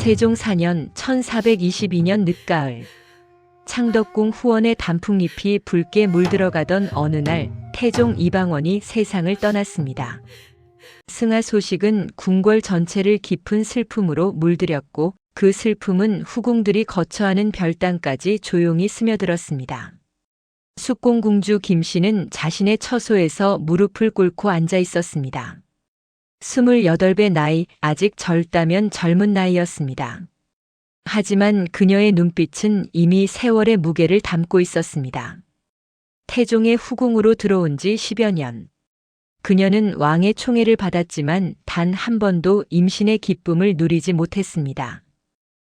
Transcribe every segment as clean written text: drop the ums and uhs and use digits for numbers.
세종 4년 1422년 늦가을, 창덕궁 후원의 단풍잎이 붉게 물들어가던 어느 날 태종 이방원이 세상을 떠났습니다. 승하 소식은 궁궐 전체를 깊은 슬픔으로 물들였고 그 슬픔은 후궁들이 거처하는 별당까지 조용히 스며들었습니다. 숙공공주 김씨는 자신의 처소에서 무릎을 꿇고 앉아 있었습니다. 28배 나이, 아직 젊다면 젊은 나이였습니다. 하지만 그녀의 눈빛은 이미 세월의 무게를 담고 있었습니다. 태종의 후궁으로 들어온 지 10여 년. 그녀는 왕의 총애를 받았지만 단 한 번도 임신의 기쁨을 누리지 못했습니다.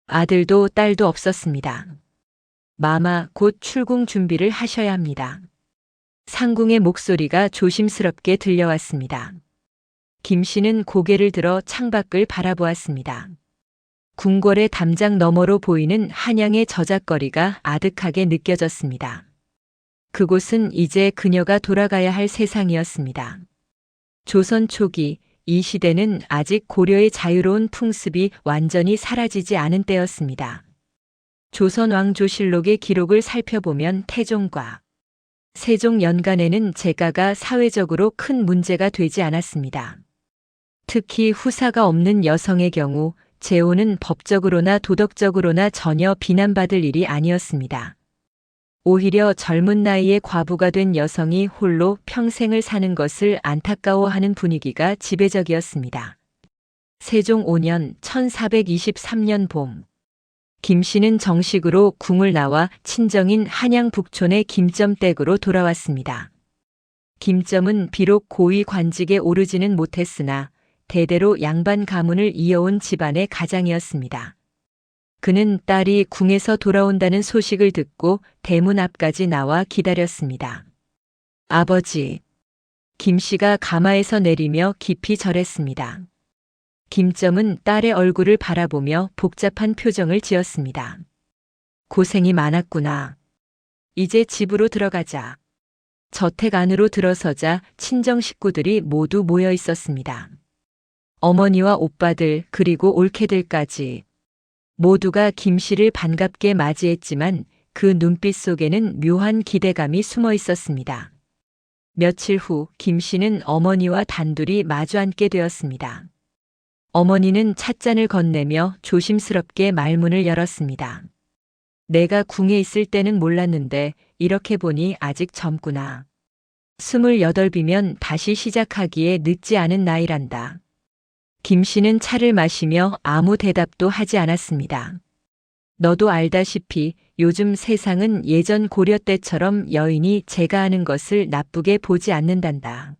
아들도 딸도 없었습니다. 마마, 곧 출궁 준비를 하셔야 합니다. 상궁의 목소리가 조심스럽게 들려왔습니다. 김씨는 고개를 들어 창밖을 바라보았습니다. 궁궐의 담장 너머로 보이는 한양의 저작거리가 아득하게 느껴졌습니다. 그곳은 이제 그녀가 돌아가야 할 세상이었습니다. 조선 초기, 이 시대는 아직 고려의 자유로운 풍습이 완전히 사라지지 않은 때였습니다. 조선 왕조실록의 기록을 살펴보면 태종과 세종 연간에는 재가가 사회적으로 큰 문제가 되지 않았습니다. 특히 후사가 없는 여성의 경우 재혼은 법적으로나 도덕적으로나 전혀 비난받을 일이 아니었습니다. 오히려 젊은 나이에 과부가 된 여성이 홀로 평생을 사는 것을 안타까워하는 분위기가 지배적이었습니다. 세종 5년 1423년 봄, 김씨는 정식으로 궁을 나와 친정인 한양 북촌의 김점댁으로 돌아왔습니다. 김점은 비록 고위 관직에 오르지는 못했으나 대대로 양반 가문을 이어온 집안의 가장이었습니다. 그는 딸이 궁에서 돌아온다는 소식을 듣고 대문 앞까지 나와 기다렸습니다. 아버지. 김씨가 가마에서 내리며 깊이 절했습니다. 김점은 딸의 얼굴을 바라보며 복잡한 표정을 지었습니다. 고생이 많았구나. 이제 집으로 들어가자. 저택 안으로 들어서자 친정 식구들이 모두 모여 있었습니다. 어머니와 오빠들 그리고 올케들까지 모두가 김씨를 반갑게 맞이했지만 그 눈빛 속에는 묘한 기대감이 숨어 있었습니다. 며칠 후 김씨는 어머니와 단둘이 마주 앉게 되었습니다. 어머니는 찻잔을 건네며 조심스럽게 말문을 열었습니다. 내가 궁에 있을 때는 몰랐는데 이렇게 보니 아직 젊구나. 28이면 다시 시작하기에 늦지 않은 나이란다. 김씨는 차를 마시며 아무 대답도 하지 않았습니다. 너도 알다시피 요즘 세상은 예전 고려 때처럼 여인이 재가하는 것을 나쁘게 보지 않는단다.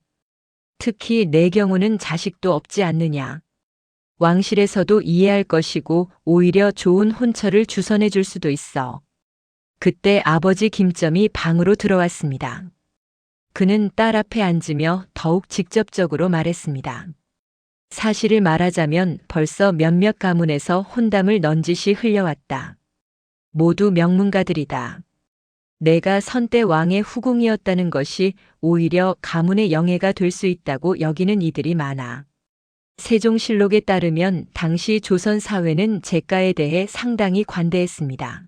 특히 내 경우는 자식도 없지 않느냐. 왕실에서도 이해할 것이고 오히려 좋은 혼처를 주선해 줄 수도 있어. 그때 아버지 김점이 방으로 들어왔습니다. 그는 딸 앞에 앉으며 더욱 직접적으로 말했습니다. 사실을 말하자면 벌써 몇몇 가문에서 혼담을 넌지시 흘려왔다. 모두 명문가들이다. 내가 선대 왕의 후궁이었다는 것이 오히려 가문의 영예가 될 수 있다고 여기는 이들이 많아. 세종실록에 따르면 당시 조선 사회는 재가에 대해 상당히 관대했습니다.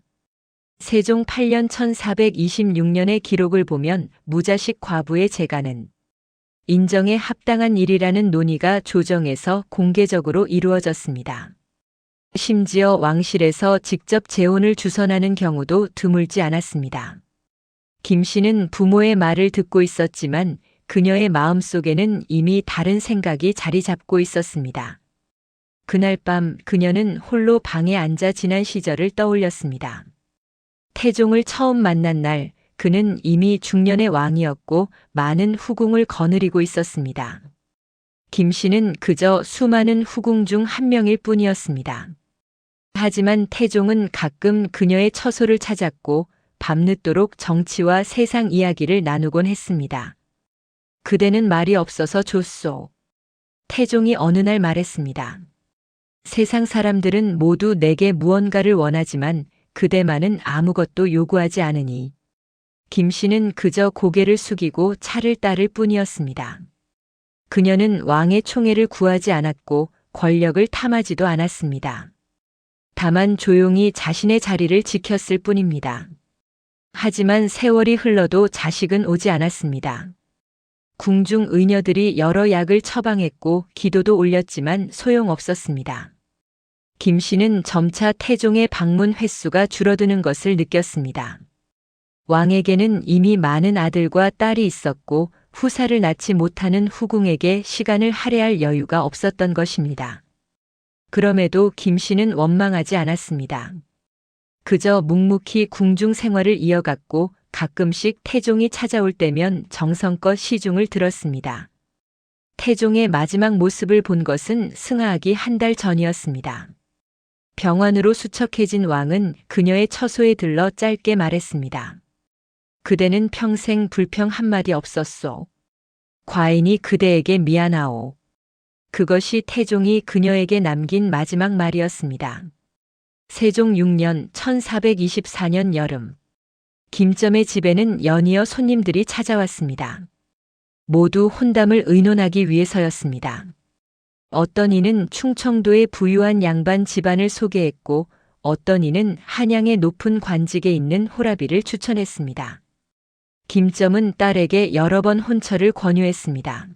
세종 8년 1426년의 기록을 보면 무자식 과부의 재가는 인정에 합당한 일이라는 논의가 조정에서 공개적으로 이루어졌습니다. 심지어 왕실에서 직접 재혼을 주선하는 경우도 드물지 않았습니다. 김씨는 부모의 말을 듣고 있었지만 그녀의 마음속에는 이미 다른 생각이 자리 잡고 있었습니다. 그날 밤 그녀는 홀로 방에 앉아 지난 시절을 떠올렸습니다. 태종을 처음 만난 날 그는 이미 중년의 왕이었고 많은 후궁을 거느리고 있었습니다. 김씨는 그저 수많은 후궁 중 한 명일 뿐이었습니다. 하지만 태종은 가끔 그녀의 처소를 찾았고 밤늦도록 정치와 세상 이야기를 나누곤 했습니다. 그대는 말이 없어서 좋소. 태종이 어느 날 말했습니다. 세상 사람들은 모두 내게 무언가를 원하지만 그대만은 아무것도 요구하지 않으니. 김씨는 그저 고개를 숙이고 차를 따를 뿐이었습니다. 그녀는 왕의 총애를 구하지 않았고 권력을 탐하지도 않았습니다. 다만 조용히 자신의 자리를 지켰을 뿐입니다. 하지만 세월이 흘러도 자식은 오지 않았습니다. 궁중 의녀들이 여러 약을 처방했고 기도도 올렸지만 소용없었습니다. 김 씨는 점차 태종의 방문 횟수가 줄어드는 것을 느꼈습니다. 왕에게는 이미 많은 아들과 딸이 있었고 후사를 낳지 못하는 후궁에게 시간을 할애할 여유가 없었던 것입니다. 그럼에도 김 씨는 원망하지 않았습니다. 그저 묵묵히 궁중 생활을 이어갔고 가끔씩 태종이 찾아올 때면 정성껏 시중을 들었습니다. 태종의 마지막 모습을 본 것은 승하하기 한 달 전이었습니다. 병환으로 수척해진 왕은 그녀의 처소에 들러 짧게 말했습니다. 그대는 평생 불평 한마디 없었소. 과인이 그대에게 미안하오. 그것이 태종이 그녀에게 남긴 마지막 말이었습니다. 세종 6년 1424년 여름, 김점의 집에는 연이어 손님들이 찾아왔습니다. 모두 혼담을 의논하기 위해서였습니다. 어떤 이는 충청도의 부유한 양반 집안을 소개했고 어떤 이는 한양의 높은 관직에 있는 호라비를 추천했습니다. 김점은 딸에게 여러 번 혼처를 권유했습니다.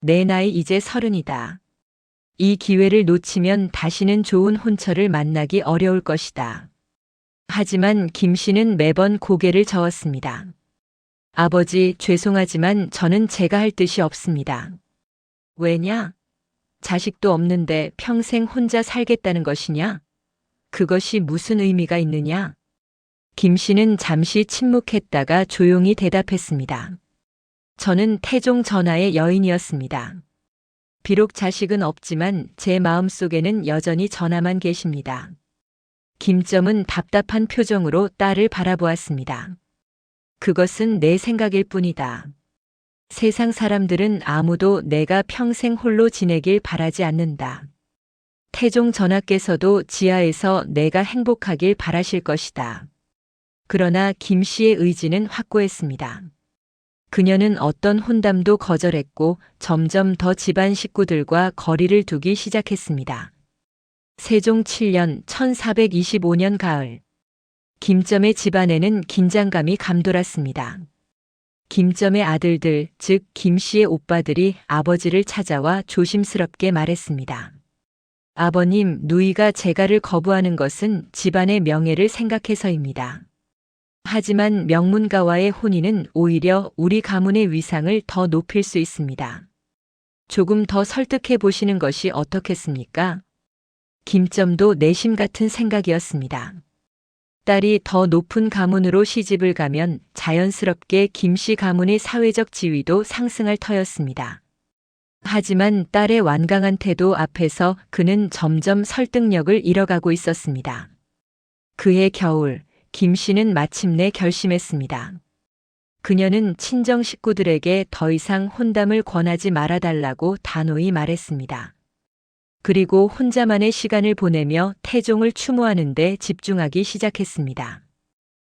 내 나이 이제 30이다. 이 기회를 놓치면 다시는 좋은 혼처를 만나기 어려울 것이다. 하지만 김 씨는 매번 고개를 저었습니다. 아버지, 죄송하지만 저는 제가 할 뜻이 없습니다. 왜냐? 자식도 없는데 평생 혼자 살겠다는 것이냐? 그것이 무슨 의미가 있느냐? 김 씨는 잠시 침묵했다가 조용히 대답했습니다. 저는 태종 전하의 여인이었습니다. 비록 자식은 없지만 제 마음속에는 여전히 전하만 계십니다. 김점은 답답한 표정으로 딸을 바라보았습니다. 그것은 내 생각일 뿐이다. 세상 사람들은 아무도 내가 평생 홀로 지내길 바라지 않는다. 태종 전하께서도 지하에서 내가 행복하길 바라실 것이다. 그러나 김 씨의 의지는 확고했습니다. 그녀는 어떤 혼담도 거절했고 점점 더 집안 식구들과 거리를 두기 시작했습니다. 세종 7년 1425년 가을, 김점의 집안에는 긴장감이 감돌았습니다. 김점의 아들들, 즉 김 씨의 오빠들이 아버지를 찾아와 조심스럽게 말했습니다. 아버님, 누이가 재가를 거부하는 것은 집안의 명예를 생각해서입니다. 하지만 명문가와의 혼인은 오히려 우리 가문의 위상을 더 높일 수 있습니다. 조금 더 설득해 보시는 것이 어떻겠습니까? 김점도 내심 같은 생각이었습니다. 딸이 더 높은 가문으로 시집을 가면 자연스럽게 김 씨 가문의 사회적 지위도 상승할 터였습니다. 하지만 딸의 완강한 태도 앞에서 그는 점점 설득력을 잃어가고 있었습니다. 그해 겨울, 김 씨는 마침내 결심했습니다. 그녀는 친정 식구들에게 더 이상 혼담을 권하지 말아달라고 단호히 말했습니다. 그리고 혼자만의 시간을 보내며 태종을 추모하는 데 집중하기 시작했습니다.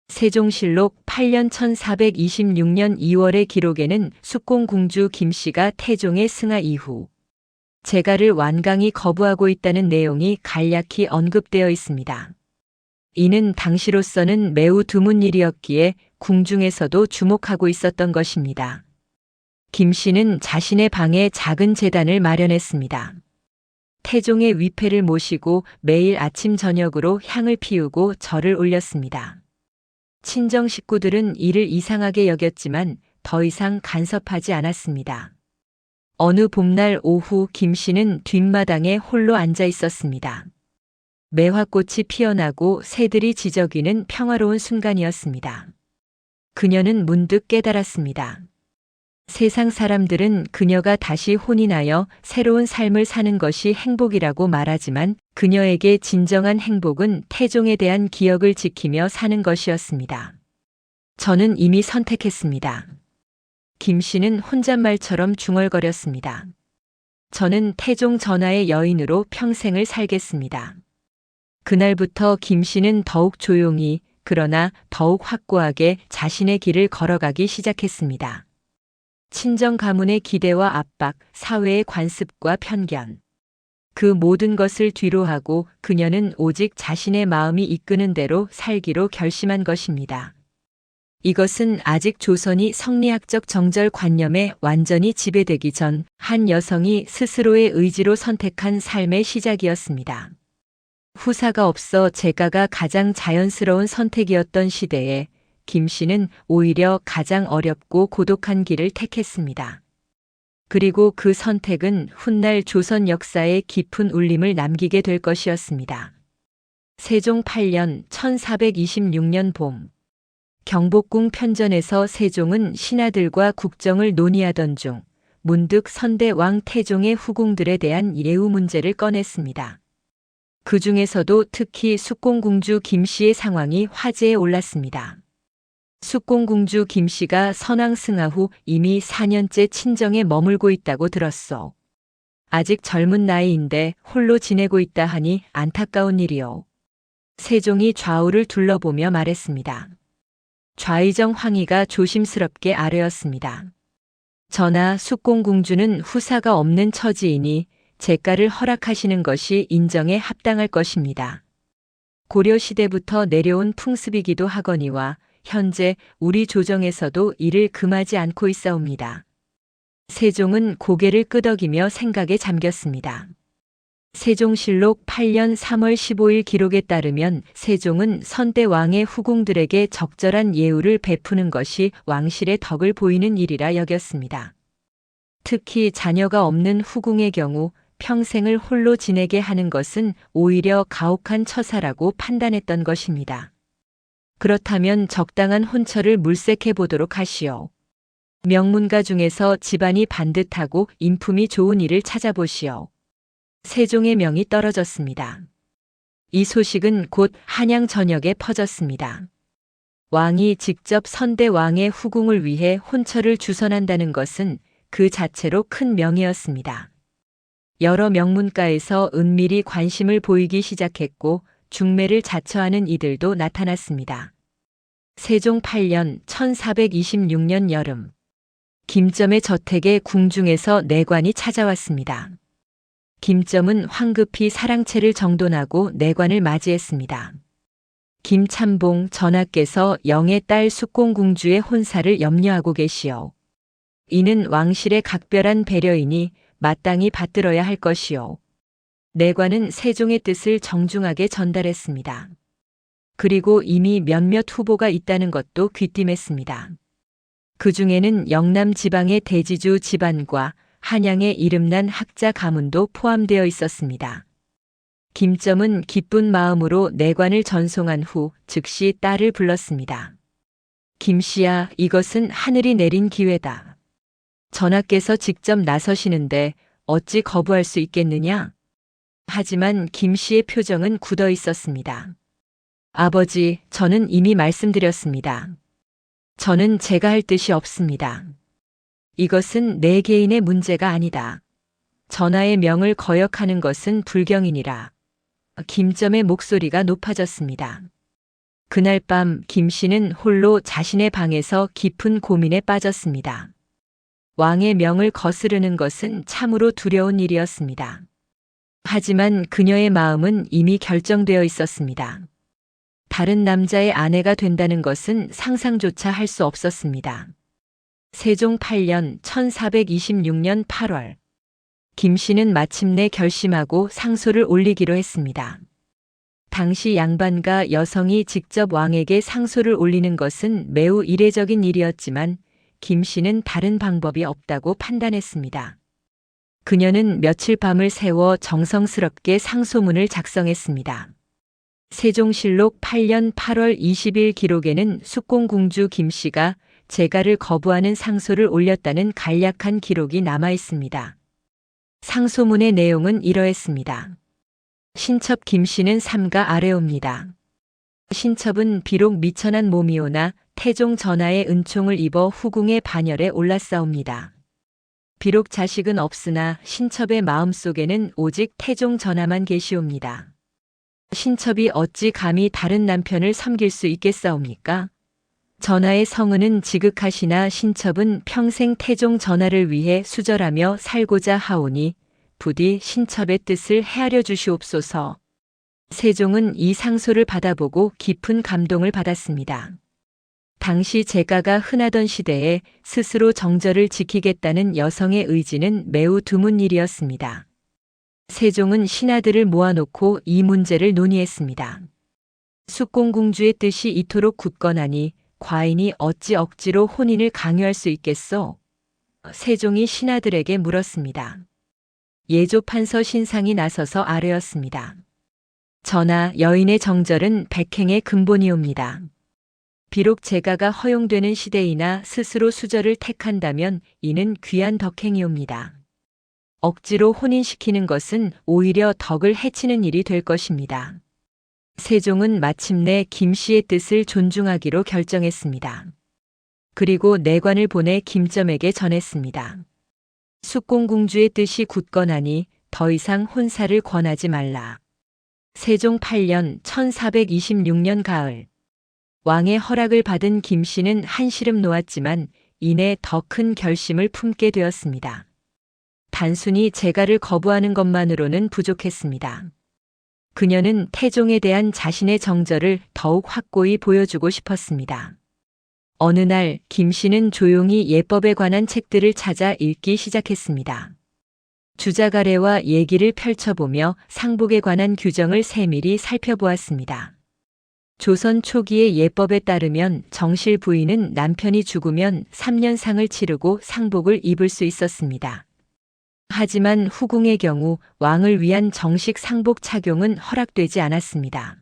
세종실록 8년 1426년 2월의 기록에는 숙공공주 김 씨가 태종의 승하 이후 재가를 완강히 거부하고 있다는 내용이 간략히 언급되어 있습니다. 이는 당시로서는 매우 드문 일이었기에 궁중에서도 주목하고 있었던 것입니다. 김 씨는 자신의 방에 작은 제단을 마련했습니다. 태종의 위패를 모시고 매일 아침 저녁으로 향을 피우고 절을 올렸습니다. 친정 식구들은 이를 이상하게 여겼지만 더 이상 간섭하지 않았습니다. 어느 봄날 오후 김 씨는 뒷마당에 홀로 앉아 있었습니다. 매화꽃이 피어나고 새들이 지저귀는 평화로운 순간이었습니다. 그녀는 문득 깨달았습니다. 세상 사람들은 그녀가 다시 혼인하여 새로운 삶을 사는 것이 행복이라고 말하지만 그녀에게 진정한 행복은 태종에 대한 기억을 지키며 사는 것이었습니다. 저는 이미 선택했습니다. 김 씨는 혼잣말처럼 중얼거렸습니다. 저는 태종 전하의 여인으로 평생을 살겠습니다. 그날부터 김 씨는 더욱 조용히 그러나 더욱 확고하게 자신의 길을 걸어가기 시작했습니다. 친정 가문의 기대와 압박, 사회의 관습과 편견, 그 모든 것을 뒤로하고 그녀는 오직 자신의 마음이 이끄는 대로 살기로 결심한 것입니다. 이것은 아직 조선이 성리학적 정절관념에 완전히 지배되기 전 한 여성이 스스로의 의지로 선택한 삶의 시작이었습니다. 후사가 없어 제가가 가장 자연스러운 선택이었던 시대에 김 씨는 오히려 가장 어렵고 고독한 길을 택했습니다. 그리고 그 선택은 훗날 조선 역사에 깊은 울림을 남기게 될 것이었습니다. 세종 8년 1426년 봄, 경복궁 편전에서 세종은 신하들과 국정을 논의하던 중 문득 선대 왕 태종의 후궁들에 대한 예우 문제를 꺼냈습니다. 그 중에서도 특히 숙공공주 김 씨의 상황이 화제에 올랐습니다. 숙공공주 김 씨가 선왕 승하 후 이미 4년째 친정에 머물고 있다고 들었소. 아직 젊은 나이인데 홀로 지내고 있다 하니 안타까운 일이오. 세종이 좌우를 둘러보며 말했습니다. 좌의정 황희가 조심스럽게 아뢰었습니다. 전하, 숙공공주는 후사가 없는 처지이니 제가를 허락하시는 것이 인정에 합당할 것입니다. 고려시대부터 내려온 풍습이기도 하거니와 현재 우리 조정에서도 이를 금하지 않고 있사옵니다. 세종은 고개를 끄덕이며 생각에 잠겼습니다. 세종실록 8년 3월 15일 기록에 따르면 세종은 선대 왕의 후궁들에게 적절한 예우를 베푸는 것이 왕실의 덕을 보이는 일이라 여겼습니다. 특히 자녀가 없는 후궁의 경우 평생을 홀로 지내게 하는 것은 오히려 가혹한 처사라고 판단했던 것입니다. 그렇다면 적당한 혼처를 물색해 보도록 하시오. 명문가 중에서 집안이 반듯하고 인품이 좋은 이를 찾아보시오. 세종의 명이 떨어졌습니다. 이 소식은 곧 한양 전역에 퍼졌습니다. 왕이 직접 선대 왕의 후궁을 위해 혼처를 주선한다는 것은 그 자체로 큰 명이었습니다. 여러 명문가에서 은밀히 관심을 보이기 시작했고 중매를 자처하는 이들도 나타났습니다. 세종 8년 1426년 여름, 김점의 저택에 궁중에서 내관이 찾아왔습니다. 김점은 황급히 사랑채를 정돈하고 내관을 맞이했습니다. 김참봉 전하께서 영의 딸 숙공공주의 혼사를 염려하고 계시오. 이는 왕실의 각별한 배려이니 마땅히 받들어야 할 것이오. 내관은 세종의 뜻을 정중하게 전달했습니다. 그리고 이미 몇몇 후보가 있다는 것도 귀띔했습니다. 그 중에는 영남 지방의 대지주 집안과 한양의 이름난 학자 가문도 포함되어 있었습니다. 김점은 기쁜 마음으로 내관을 전송한 후 즉시 딸을 불렀습니다. 김씨야, 이것은 하늘이 내린 기회다. 전하께서 직접 나서시는데 어찌 거부할 수 있겠느냐? 하지만 김씨의 표정은 굳어 있었습니다. 아버지, 저는 이미 말씀드렸습니다. 저는 제가 할 뜻이 없습니다. 이것은 내 개인의 문제가 아니다. 전하의 명을 거역하는 것은 불경이니라. 김점의 목소리가 높아졌습니다. 그날 밤 김 씨는 홀로 자신의 방에서 깊은 고민에 빠졌습니다. 왕의 명을 거스르는 것은 참으로 두려운 일이었습니다. 하지만 그녀의 마음은 이미 결정되어 있었습니다. 다른 남자의 아내가 된다는 것은 상상조차 할 수 없었습니다. 세종 8년 1426년 8월, 김 씨는 마침내 결심하고 상소를 올리기로 했습니다. 당시 양반과 여성이 직접 왕에게 상소를 올리는 것은 매우 이례적인 일이었지만 김 씨는 다른 방법이 없다고 판단했습니다. 그녀는 며칠 밤을 새워 정성스럽게 상소문을 작성했습니다. 세종실록 8년 8월 20일 기록에는 숙공공주 김 씨가 재가를 거부하는 상소를 올렸다는 간략한 기록이 남아 있습니다. 상소문의 내용은 이러했습니다. 신첩 김 씨는 삼가 아래옵니다. 신첩은 비록 미천한 몸이오나 태종 전하의 은총을 입어 후궁의 반열에 올랐사옵니다. 비록 자식은 없으나 신첩의 마음속에는 오직 태종 전하만 계시옵니다. 신첩이 어찌 감히 다른 남편을 섬길 수 있겠사옵니까? 전하의 성은은 지극하시나 신첩은 평생 태종 전하를 위해 수절하며 살고자 하오니 부디 신첩의 뜻을 헤아려 주시옵소서. 세종은 이 상소를 받아보고 깊은 감동을 받았습니다. 당시 제가가 흔하던 시대에 스스로 정절을 지키겠다는 여성의 의지는 매우 드문 일이었습니다. 세종은 신하들을 모아놓고 이 문제를 논의했습니다. 숙공공주의 뜻이 이토록 굳건하니 과인이 어찌 억지로 혼인을 강요할 수 있겠소? 세종이 신하들에게 물었습니다. 예조판서 신상이 나서서 아뢰었습니다. 전하, 여인의 정절은 백행의 근본이옵니다. 비록 제가가 허용되는 시대이나 스스로 수절을 택한다면 이는 귀한 덕행이옵니다. 억지로 혼인시키는 것은 오히려 덕을 해치는 일이 될 것입니다. 세종은 마침내 김씨의 뜻을 존중하기로 결정했습니다. 그리고 내관을 보내 김점에게 전했습니다. 숙공공주의 뜻이 굳건하니 더 이상 혼사를 권하지 말라. 세종 8년 1426년 가을 왕의 허락을 받은 김씨는 한시름 놓았지만 이내 더 큰 결심을 품게 되었습니다. 단순히 제가를 거부하는 것만으로는 부족했습니다. 그녀는 태종에 대한 자신의 정절을 더욱 확고히 보여주고 싶었습니다. 어느 날 김씨는 조용히 예법에 관한 책들을 찾아 읽기 시작했습니다. 주자가래와 얘기를 펼쳐보며 상복에 관한 규정을 세밀히 살펴보았습니다. 조선 초기의 예법에 따르면 정실 부인은 남편이 죽으면 3년상을 치르고 상복을 입을 수 있었습니다. 하지만 후궁의 경우 왕을 위한 정식 상복 착용은 허락되지 않았습니다.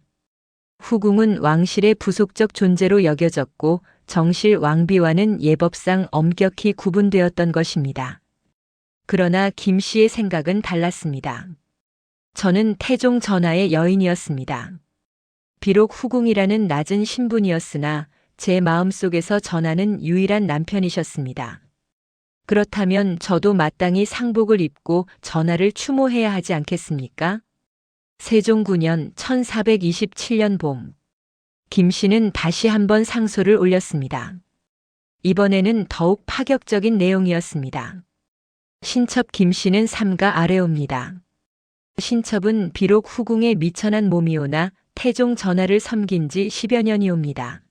후궁은 왕실의 부속적 존재로 여겨졌고 정실 왕비와는 예법상 엄격히 구분되었던 것입니다. 그러나 김씨의 생각은 달랐습니다. 저는 태종 전하의 여인이었습니다. 비록 후궁이라는 낮은 신분이었으나 제 마음속에서 전하는 유일한 남편이셨습니다. 그렇다면 저도 마땅히 상복을 입고 전하를 추모해야 하지 않겠습니까? 세종 9년 1427년 봄, 김씨는 다시 한번 상소를 올렸습니다. 이번에는 더욱 파격적인 내용이었습니다. 신첩 김씨는 삼가 아래옵니다. 신첩은 비록 후궁의 미천한 몸이오나 태종 전하를 섬긴 지 10여 년이옵니다.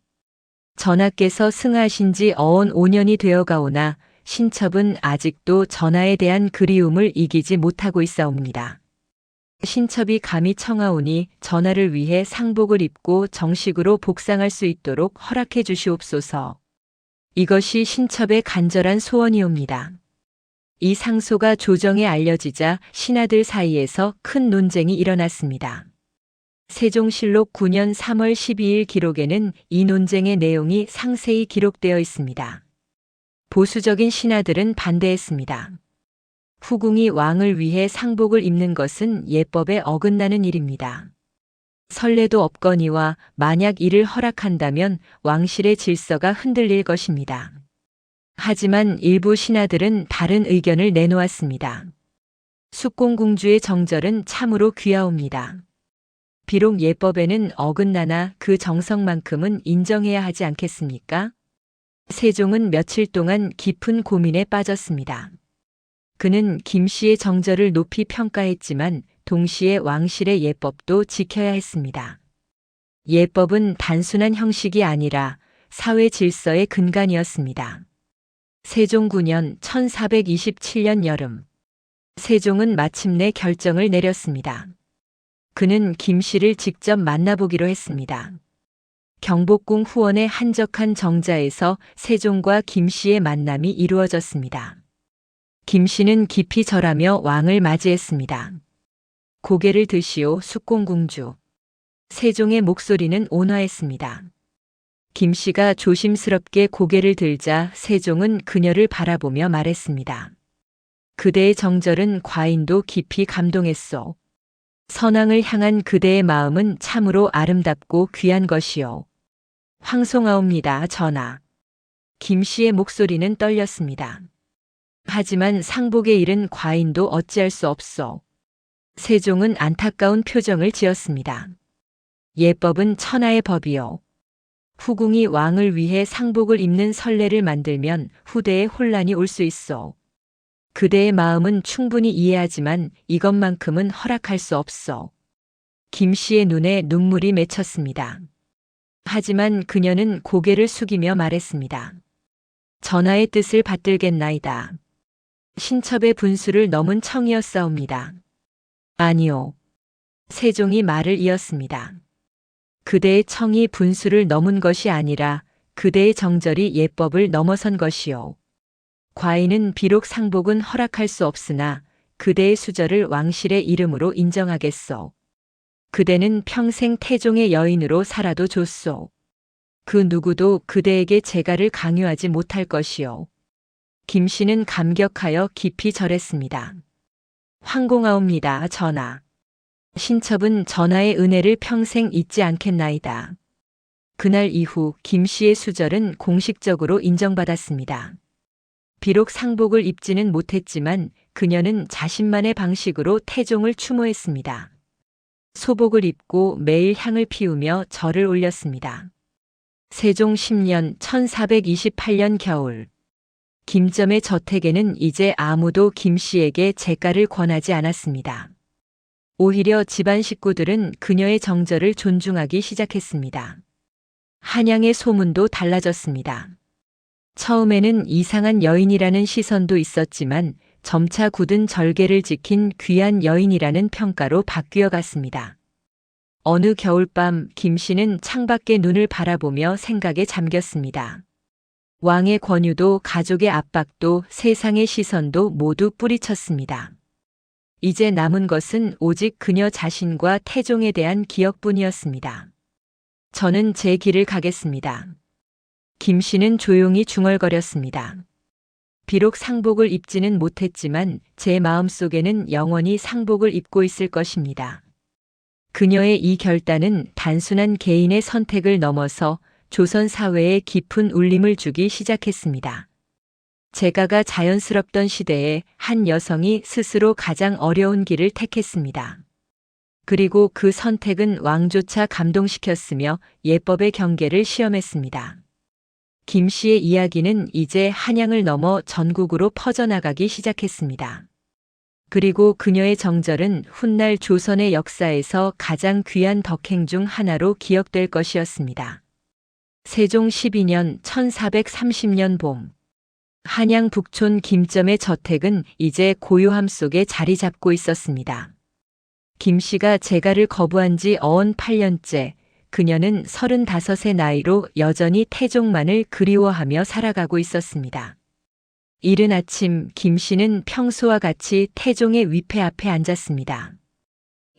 전하께서 승하하신 지 어언 5년이 되어가오나 신첩은 아직도 전하에 대한 그리움을 이기지 못하고 있사옵니다. 신첩이 감히 청하오니 전하를 위해 상복을 입고 정식으로 복상할 수 있도록 허락해 주시옵소서. 이것이 신첩의 간절한 소원이옵니다. 이 상소가 조정에 알려지자 신하들 사이에서 큰 논쟁이 일어났습니다. 세종실록 9년 3월 12일 기록에는 이 논쟁의 내용이 상세히 기록되어 있습니다. 보수적인 신하들은 반대했습니다. 후궁이 왕을 위해 상복을 입는 것은 예법에 어긋나는 일입니다. 선례도 없거니와 만약 이를 허락한다면 왕실의 질서가 흔들릴 것입니다. 하지만 일부 신하들은 다른 의견을 내놓았습니다. 숙공공주의 정절은 참으로 귀하옵니다. 비록 예법에는 어긋나나 그 정성만큼은 인정해야 하지 않겠습니까? 세종은 며칠 동안 깊은 고민에 빠졌습니다. 그는 김씨의 정절을 높이 평가했지만 동시에 왕실의 예법도 지켜야 했습니다. 예법은 단순한 형식이 아니라 사회 질서의 근간이었습니다. 세종 9년 1427년 여름, 세종은 마침내 결정을 내렸습니다. 그는 김씨를 직접 만나보기로 했습니다. 경복궁 후원의 한적한 정자에서 세종과 김씨의 만남이 이루어졌습니다. 김씨는 깊이 절하며 왕을 맞이했습니다. 고개를 드시오, 숙공공주. 세종의 목소리는 온화했습니다. 김씨가 조심스럽게 고개를 들자 세종은 그녀를 바라보며 말했습니다. 그대의 정절은 과인도 깊이 감동했소. 선왕을 향한 그대의 마음은 참으로 아름답고 귀한 것이요. 황송하옵니다, 전하. 김씨의 목소리는 떨렸습니다. 하지만 상복의 일은 과인도 어찌할 수 없소. 세종은 안타까운 표정을 지었습니다. 예법은 천하의 법이요. 후궁이 왕을 위해 상복을 입는 선례를 만들면 후대에 혼란이 올 수 있소. 그대의 마음은 충분히 이해하지만 이것만큼은 허락할 수 없어. 김 씨의 눈에 눈물이 맺혔습니다. 하지만 그녀는 고개를 숙이며 말했습니다. 전하의 뜻을 받들겠나이다. 신첩의 분수를 넘은 청이었사옵니다. 아니요. 세종이 말을 이었습니다. 그대의 청이 분수를 넘은 것이 아니라 그대의 정절이 예법을 넘어선 것이요. 과인은 비록 상복은 허락할 수 없으나 그대의 수절을 왕실의 이름으로 인정하겠소. 그대는 평생 태종의 여인으로 살아도 좋소. 그 누구도 그대에게 재가를 강요하지 못할 것이요. 김 씨는 감격하여 깊이 절했습니다. 황공하옵니다, 전하. 신첩은 전하의 은혜를 평생 잊지 않겠나이다. 그날 이후 김 씨의 수절은 공식적으로 인정받았습니다. 비록 상복을 입지는 못했지만 그녀는 자신만의 방식으로 태종을 추모했습니다. 소복을 입고 매일 향을 피우며 절을 올렸습니다. 세종 10년 1428년 겨울, 김점의 저택에는 이제 아무도 김 씨에게 재가를 권하지 않았습니다. 오히려 집안 식구들은 그녀의 정절을 존중하기 시작했습니다. 한양의 소문도 달라졌습니다. 처음에는 이상한 여인이라는 시선도 있었지만 점차 굳은 절개를 지킨 귀한 여인이라는 평가로 바뀌어 갔습니다. 어느 겨울밤 김 씨는 창밖에 눈을 바라보며 생각에 잠겼습니다. 왕의 권유도 가족의 압박도 세상의 시선도 모두 뿌리쳤습니다. 이제 남은 것은 오직 그녀 자신과 태종에 대한 기억뿐이었습니다. 저는 제 길을 가겠습니다. 김 씨는 조용히 중얼거렸습니다. 비록 상복을 입지는 못했지만 제 마음속에는 영원히 상복을 입고 있을 것입니다. 그녀의 이 결단은 단순한 개인의 선택을 넘어서 조선 사회에 깊은 울림을 주기 시작했습니다. 재가가 자연스럽던 시대에 한 여성이 스스로 가장 어려운 길을 택했습니다. 그리고 그 선택은 왕조차 감동시켰으며 예법의 경계를 시험했습니다. 김 씨의 이야기는 이제 한양을 넘어 전국으로 퍼져나가기 시작했습니다. 그리고 그녀의 정절은 훗날 조선의 역사에서 가장 귀한 덕행 중 하나로 기억될 것이었습니다. 세종 12년 1430년 봄, 한양 북촌 김점의 저택은 이제 고요함 속에 자리 잡고 있었습니다. 김 씨가 재가를 거부한 지 어언 8년째, 그녀는 35의 나이로 여전히 태종만을 그리워하며 살아가고 있었습니다. 이른 아침 김 씨는 평소와 같이 태종의 위패 앞에 앉았습니다.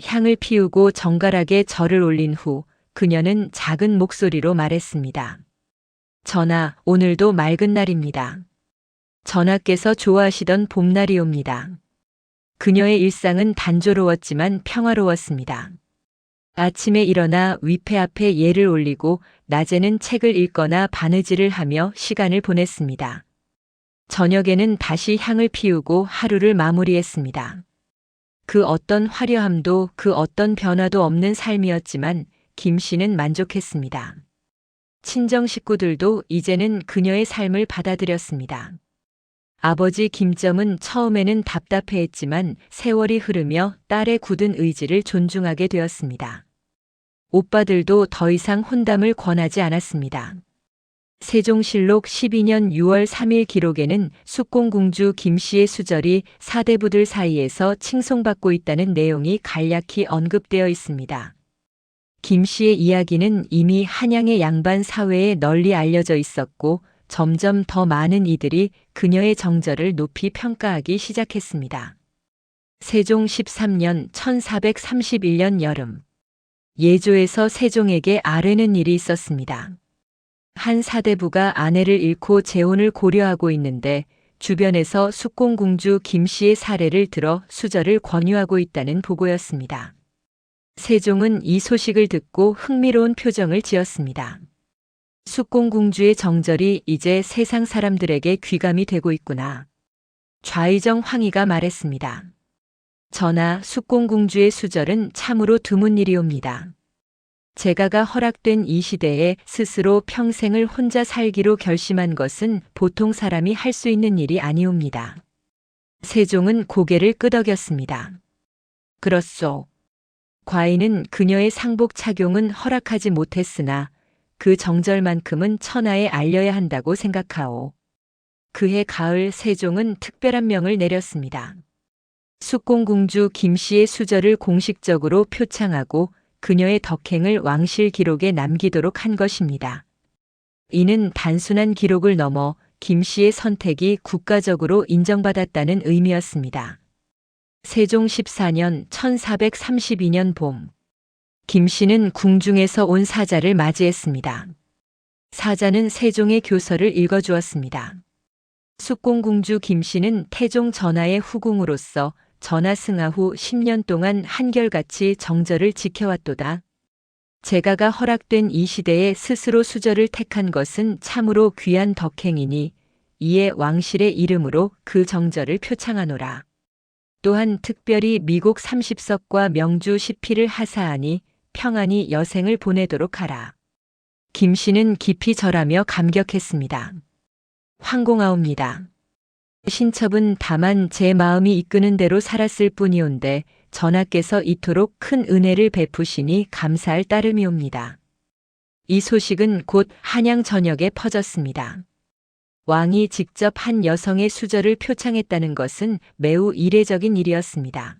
향을 피우고 정갈하게 절을 올린 후 그녀는 작은 목소리로 말했습니다. 전하, 오늘도 맑은 날입니다. 전하께서 좋아하시던 봄날이옵니다. 그녀의 일상은 단조로웠지만 평화로웠습니다. 아침에 일어나 위패 앞에 예를 올리고 낮에는 책을 읽거나 바느질을 하며 시간을 보냈습니다. 저녁에는 다시 향을 피우고 하루를 마무리했습니다. 그 어떤 화려함도 그 어떤 변화도 없는 삶이었지만 김 씨는 만족했습니다. 친정 식구들도 이제는 그녀의 삶을 받아들였습니다. 아버지 김점은 처음에는 답답해했지만 세월이 흐르며 딸의 굳은 의지를 존중하게 되었습니다. 오빠들도 더 이상 혼담을 권하지 않았습니다. 세종실록 12년 6월 3일 기록에는 숙공궁주 김 씨의 수절이 사대부들 사이에서 칭송받고 있다는 내용이 간략히 언급되어 있습니다. 김 씨의 이야기는 이미 한양의 양반 사회에 널리 알려져 있었고 점점 더 많은 이들이 그녀의 정절을 높이 평가하기 시작했습니다. 세종 13년 1431년 여름, 예조에서 세종에게 아뢰는 일이 있었습니다. 한 사대부가 아내를 잃고 재혼을 고려하고 있는데 주변에서 숙공궁주 김 씨의 사례를 들어 수절을 권유하고 있다는 보고였습니다. 세종은 이 소식을 듣고 흥미로운 표정을 지었습니다. 숙공궁주의 정절이 이제 세상 사람들에게 귀감이 되고 있구나. 좌의정 황희가 말했습니다. 전하, 숙공궁주의 수절은 참으로 드문 일이옵니다. 재가가 허락된 이 시대에 스스로 평생을 혼자 살기로 결심한 것은 보통 사람이 할 수 있는 일이 아니옵니다. 세종은 고개를 끄덕였습니다. 그렇소. 과인은 그녀의 상복 착용은 허락하지 못했으나 그 정절만큼은 천하에 알려야 한다고 생각하오. 그해 가을 세종은 특별한 명을 내렸습니다. 숙공공주 김씨의 수절을 공식적으로 표창하고 그녀의 덕행을 왕실 기록에 남기도록 한 것입니다. 이는 단순한 기록을 넘어 김씨의 선택이 국가적으로 인정받았다는 의미였습니다. 세종 14년 1432년 봄, 김씨는 궁중에서 온 사자를 맞이했습니다. 사자는 세종의 교서를 읽어주었습니다. 숙공공주 김씨는 태종 전하의 후궁으로서 전하 승하 후 10년 동안 한결같이 정절을 지켜왔도다. 제가가 허락된 이 시대에 스스로 수절을 택한 것은 참으로 귀한 덕행이니 이에 왕실의 이름으로 그 정절을 표창하노라. 또한 특별히 미국 30석과 명주 10피를 하사하니 평안히 여생을 보내도록 하라. 김씨는 깊이 절하며 감격했습니다. 황공하옵니다. 신첩은 다만 제 마음이 이끄는 대로 살았을 뿐이온데 전하께서 이토록 큰 은혜를 베푸시니 감사할 따름이옵니다. 이 소식은 곧 한양 전역에 퍼졌습니다. 왕이 직접 한 여성의 수절을 표창했다는 것은 매우 이례적인 일이었습니다.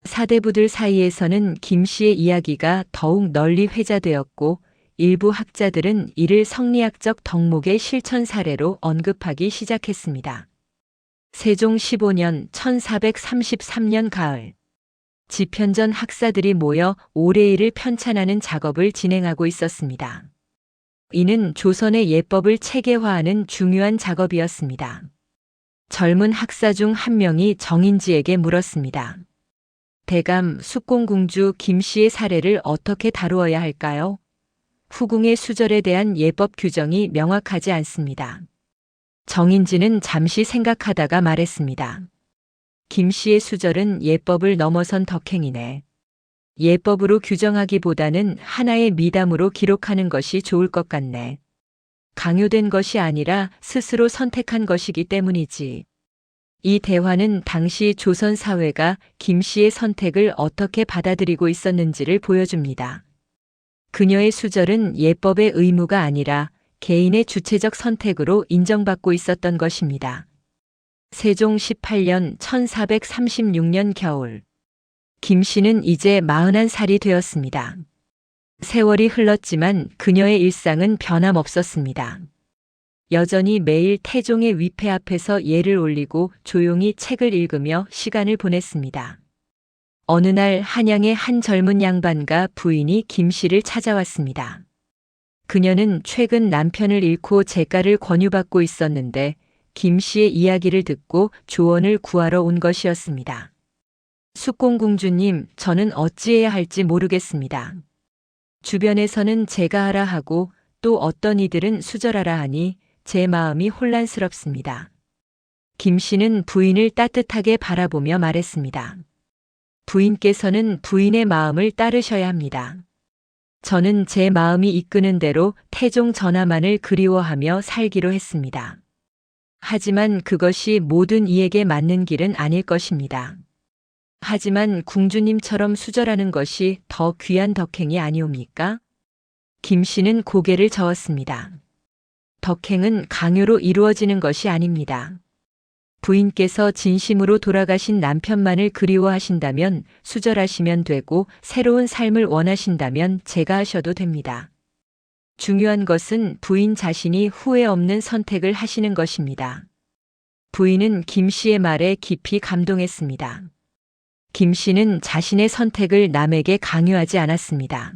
사대부들 사이에서는 김씨의 이야기가 더욱 널리 회자되었고 일부 학자들은 이를 성리학적 덕목의 실천 사례로 언급하기 시작했습니다. 세종 15년 1433년 가을, 집현전 학사들이 모여 올해일을 편찬하는 작업을 진행하고 있었습니다. 이는 조선의 예법을 체계화하는 중요한 작업이었습니다. 젊은 학사 중 한 명이 정인지에게 물었습니다. 대감 숙공공주 김씨의 사례를 어떻게 다루어야 할까요? 후궁의 수절에 대한 예법 규정이 명확하지 않습니다. 정인지는 잠시 생각하다가 말했습니다. 김씨의 수절은 예법을 넘어선 덕행이네. 예법으로 규정하기보다는 하나의 미담으로 기록하는 것이 좋을 것 같네. 강요된 것이 아니라 스스로 선택한 것이기 때문이지. 이 대화는 당시 조선 사회가 김씨의 선택을 어떻게 받아들이고 있었는지를 보여줍니다. 그녀의 수절은 예법의 의무가 아니라 개인의 주체적 선택으로 인정받고 있었던 것입니다. 세종 18년 1436년 겨울, 김씨는 이제 41살이 되었습니다. 세월이 흘렀지만 그녀의 일상은 변함없었습니다. 여전히 매일 태종의 위패 앞에서 예를 올리고 조용히 책을 읽으며 시간을 보냈습니다. 어느 날 한양의 한 젊은 양반과 부인이 김씨를 찾아왔습니다. 그녀는 최근 남편을 잃고 재가를 권유받고 있었는데 김씨의 이야기를 듣고 조언을 구하러 온 것이었습니다. 숙공공주님, 저는 어찌해야 할지 모르겠습니다. 주변에서는 제가 하라 하고 또 어떤 이들은 수절하라 하니 제 마음이 혼란스럽습니다. 김씨는 부인을 따뜻하게 바라보며 말했습니다. 부인께서는 부인의 마음을 따르셔야 합니다. 저는 제 마음이 이끄는 대로 태종 전하만을 그리워하며 살기로 했습니다. 하지만 그것이 모든 이에게 맞는 길은 아닐 것입니다. 하지만 궁주님처럼 수절하는 것이 더 귀한 덕행이 아니옵니까? 김씨는 고개를 저었습니다. 덕행은 강요로 이루어지는 것이 아닙니다. 부인께서 진심으로 돌아가신 남편만을 그리워하신다면 수절하시면 되고 새로운 삶을 원하신다면 제가 하셔도 됩니다. 중요한 것은 부인 자신이 후회 없는 선택을 하시는 것입니다. 부인은 김씨의 말에 깊이 감동했습니다. 김씨는 자신의 선택을 남에게 강요하지 않았습니다.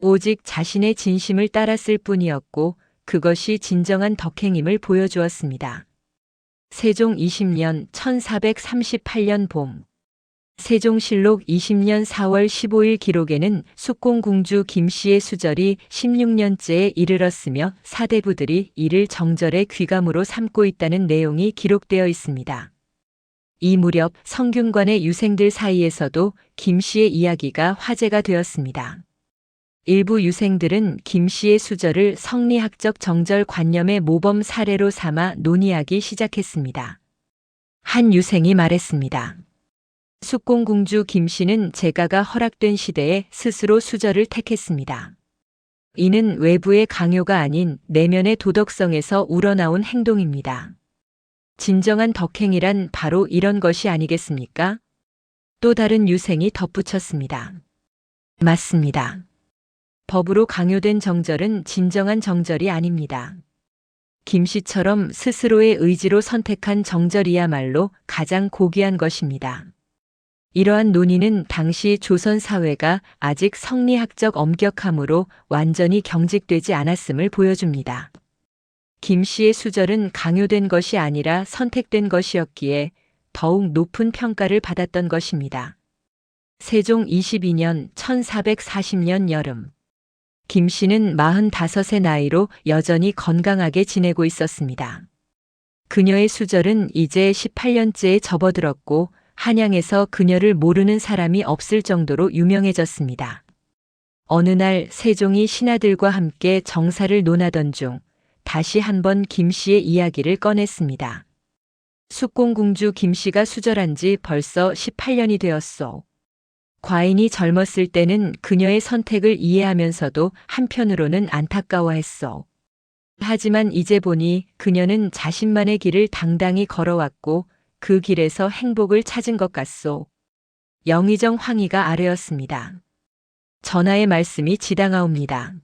오직 자신의 진심을 따랐을 뿐이었고 그것이 진정한 덕행임을 보여주었습니다. 세종 20년 1438년 봄, 세종실록 20년 4월 15일 기록에는 숙공공주 김씨의 수절이 16년째에 이르렀으며 사대부들이 이를 정절의 귀감으로 삼고 있다는 내용이 기록되어 있습니다. 이 무렵 성균관의 유생들 사이에서도 김씨의 이야기가 화제가 되었습니다. 일부 유생들은 김씨의 수절을 성리학적 정절 관념의 모범 사례로 삼아 논의하기 시작했습니다. 한 유생이 말했습니다. 숙공공주 김씨는 제가가 허락된 시대에 스스로 수절을 택했습니다. 이는 외부의 강요가 아닌 내면의 도덕성에서 우러나온 행동입니다. 진정한 덕행이란 바로 이런 것이 아니겠습니까? 또 다른 유생이 덧붙였습니다. 맞습니다. 법으로 강요된 정절은 진정한 정절이 아닙니다. 김씨처럼 스스로의 의지로 선택한 정절이야말로 가장 고귀한 것입니다. 이러한 논의는 당시 조선 사회가 아직 성리학적 엄격함으로 완전히 경직되지 않았음을 보여줍니다. 김씨의 수절은 강요된 것이 아니라 선택된 것이었기에 더욱 높은 평가를 받았던 것입니다. 세종 22년 1440년 여름. 김씨는 45의 나이로 여전히 건강하게 지내고 있었습니다. 그녀의 수절은 이제 18년째에 접어들었고 한양에서 그녀를 모르는 사람이 없을 정도로 유명해졌습니다. 어느 날 세종이 신하들과 함께 정사를 논하던 중 다시 한번 김씨의 이야기를 꺼냈습니다. 숙공공주 김씨가 수절한 지 벌써 18년이 되었소. 과인이 젊었을 때는 그녀의 선택을 이해하면서도 한편으로는 안타까워했소. 하지만 이제 보니 그녀는 자신만의 길을 당당히 걸어왔고 그 길에서 행복을 찾은 것 같소. 영의정 황희가 아뢰었습니다. 전하의 말씀이 지당하옵니다.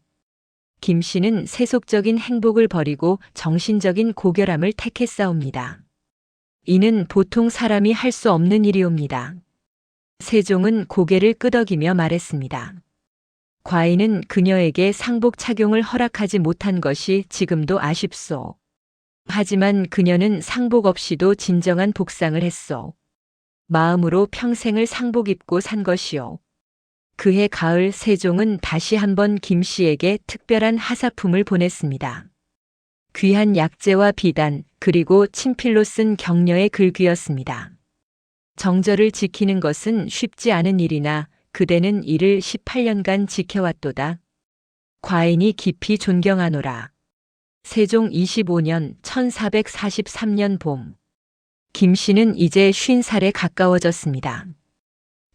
김씨는 세속적인 행복을 버리고 정신적인 고결함을 택했사옵니다. 이는 보통 사람이 할 수 없는 일이옵니다. 세종은 고개를 끄덕이며 말했습니다. 과인은 그녀에게 상복 착용을 허락하지 못한 것이 지금도 아쉽소. 하지만 그녀는 상복 없이도 진정한 복상을 했소. 마음으로 평생을 상복 입고 산 것이요. 그해 가을 세종은 다시 한번 김씨에게 특별한 하사품을 보냈습니다. 귀한 약재와 비단 그리고 친필로 쓴 격려의 글귀였습니다. 정절을 지키는 것은 쉽지 않은 일이나 그대는 이를 18년간 지켜왔도다. 과인이 깊이 존경하노라. 세종 25년 1443년 봄. 김씨는 이제 50살에 가까워졌습니다.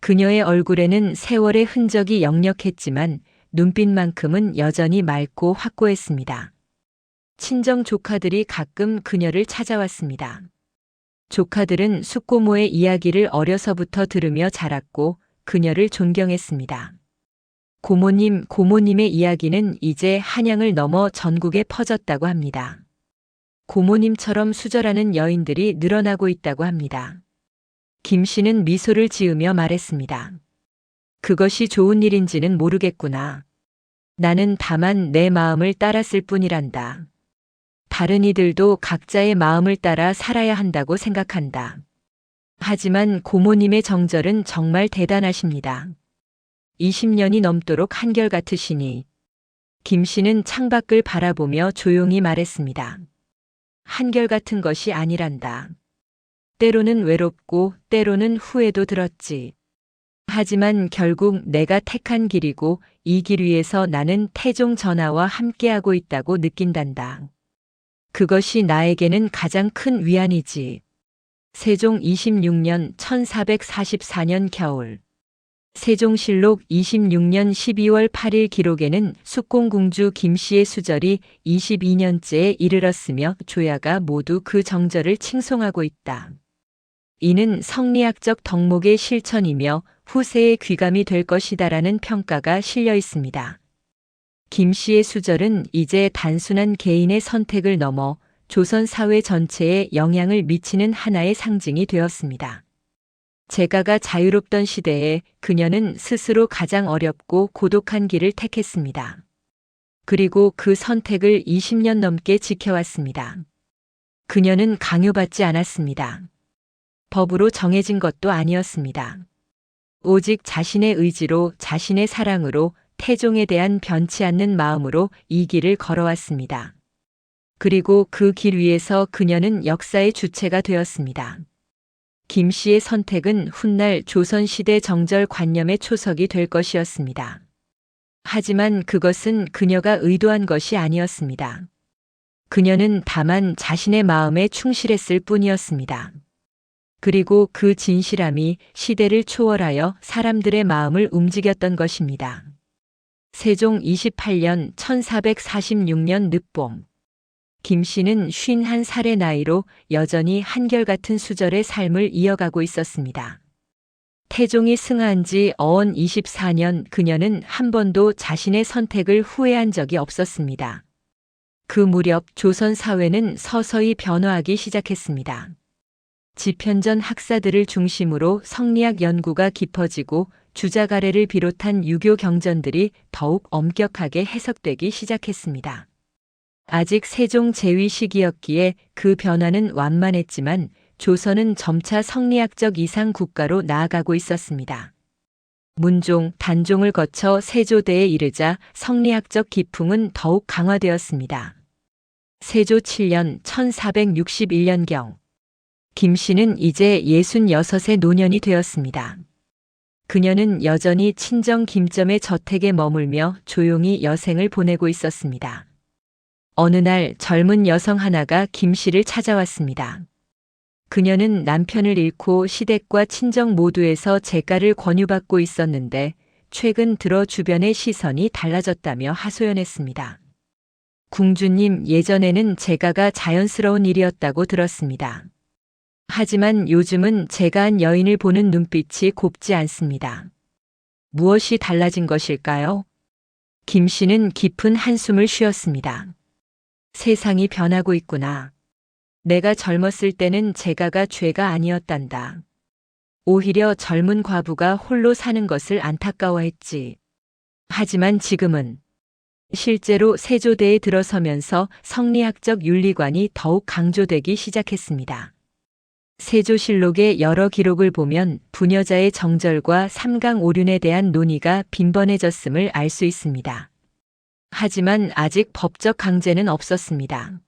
그녀의 얼굴에는 세월의 흔적이 역력했지만 눈빛만큼은 여전히 맑고 확고했습니다. 친정 조카들이 가끔 그녀를 찾아왔습니다. 조카들은 숙고모의 이야기를 어려서부터 들으며 자랐고 그녀를 존경했습니다. 고모님의 이야기는 이제 한양을 넘어 전국에 퍼졌다고 합니다. 고모님처럼 수절하는 여인들이 늘어나고 있다고 합니다. 김씨는 미소를 지으며 말했습니다. 그것이 좋은 일인지는 모르겠구나. 나는 다만 내 마음을 따랐을 뿐이란다. 다른 이들도 각자의 마음을 따라 살아야 한다고 생각한다. 하지만 고모님의 정절은 정말 대단하십니다. 20년이 넘도록 한결같으시니. 김씨는 창밖을 바라보며 조용히 말했습니다. 한결같은 것이 아니란다. 때로는 외롭고 때로는 후회도 들었지. 하지만 결국 내가 택한 길이고 이 길 위에서 나는 태종 전하와 함께하고 있다고 느낀단다. 그것이 나에게는 가장 큰 위안이지. 세종 26년 1444년 겨울. 세종실록 26년 12월 8일 기록에는 숙공공주 김씨의 수절이 22년째에 이르렀으며 조야가 모두 그 정절을 칭송하고 있다. 이는 성리학적 덕목의 실천이며 후세의 귀감이 될 것이다라는 평가가 실려 있습니다. 김씨의 수절은 이제 단순한 개인의 선택을 넘어 조선 사회 전체에 영향을 미치는 하나의 상징이 되었습니다. 제가가 자유롭던 시대에 그녀는 스스로 가장 어렵고 고독한 길을 택했습니다. 그리고 그 선택을 20년 넘게 지켜왔습니다. 그녀는 강요받지 않았습니다. 법으로 정해진 것도 아니었습니다. 오직 자신의 의지로 자신의 사랑으로 태종에 대한 변치 않는 마음으로 이 길을 걸어왔습니다. 그리고 그 길 위에서 그녀는 역사의 주체가 되었습니다. 김씨의 선택은 훗날 조선시대 정절관념의 초석이 될 것이었습니다. 하지만 그것은 그녀가 의도한 것이 아니었습니다. 그녀는 다만 자신의 마음에 충실했을 뿐이었습니다. 그리고 그 진실함이 시대를 초월하여 사람들의 마음을 움직였던 것입니다. 세종 28년 1446년 늦봄. 김 씨는 51살의 나이로 여전히 한결같은 수절의 삶을 이어가고 있었습니다. 태종이 승하한 지 어언 24년 그녀는 한 번도 자신의 선택을 후회한 적이 없었습니다. 그 무렵 조선 사회는 서서히 변화하기 시작했습니다. 지편전 학사들을 중심으로 성리학 연구가 깊어지고 주자가래를 비롯한 유교 경전들이 더욱 엄격하게 해석되기 시작했습니다. 아직 세종 재위 시기였기에 그 변화는 완만했지만 조선은 점차 성리학적 이상 국가로 나아가고 있었습니다. 문종, 단종을 거쳐 세조대에 이르자 성리학적 기풍은 더욱 강화되었습니다. 세조 7년 1461년경. 김 씨는 이제 66의 노년이 되었습니다. 그녀는 여전히 친정 김점의 저택에 머물며 조용히 여생을 보내고 있었습니다. 어느 날 젊은 여성 하나가 김 씨를 찾아왔습니다. 그녀는 남편을 잃고 시댁과 친정 모두에서 재가를 권유받고 있었는데 최근 들어 주변의 시선이 달라졌다며 하소연했습니다. 궁주님, 예전에는 재가가 자연스러운 일이었다고 들었습니다. 하지만 요즘은 제가 한 여인을 보는 눈빛이 곱지 않습니다. 무엇이 달라진 것일까요? 김 씨는 깊은 한숨을 쉬었습니다. 세상이 변하고 있구나. 내가 젊었을 때는 재가가 죄가 아니었단다. 오히려 젊은 과부가 홀로 사는 것을 안타까워했지. 하지만 지금은 실제로 세조대에 들어서면서 성리학적 윤리관이 더욱 강조되기 시작했습니다. 세조실록의 여러 기록을 보면 부녀자의 정절과 삼강오륜에 대한 논의가 빈번해졌음을 알 수 있습니다. 하지만 아직 법적 강제는 없었습니다.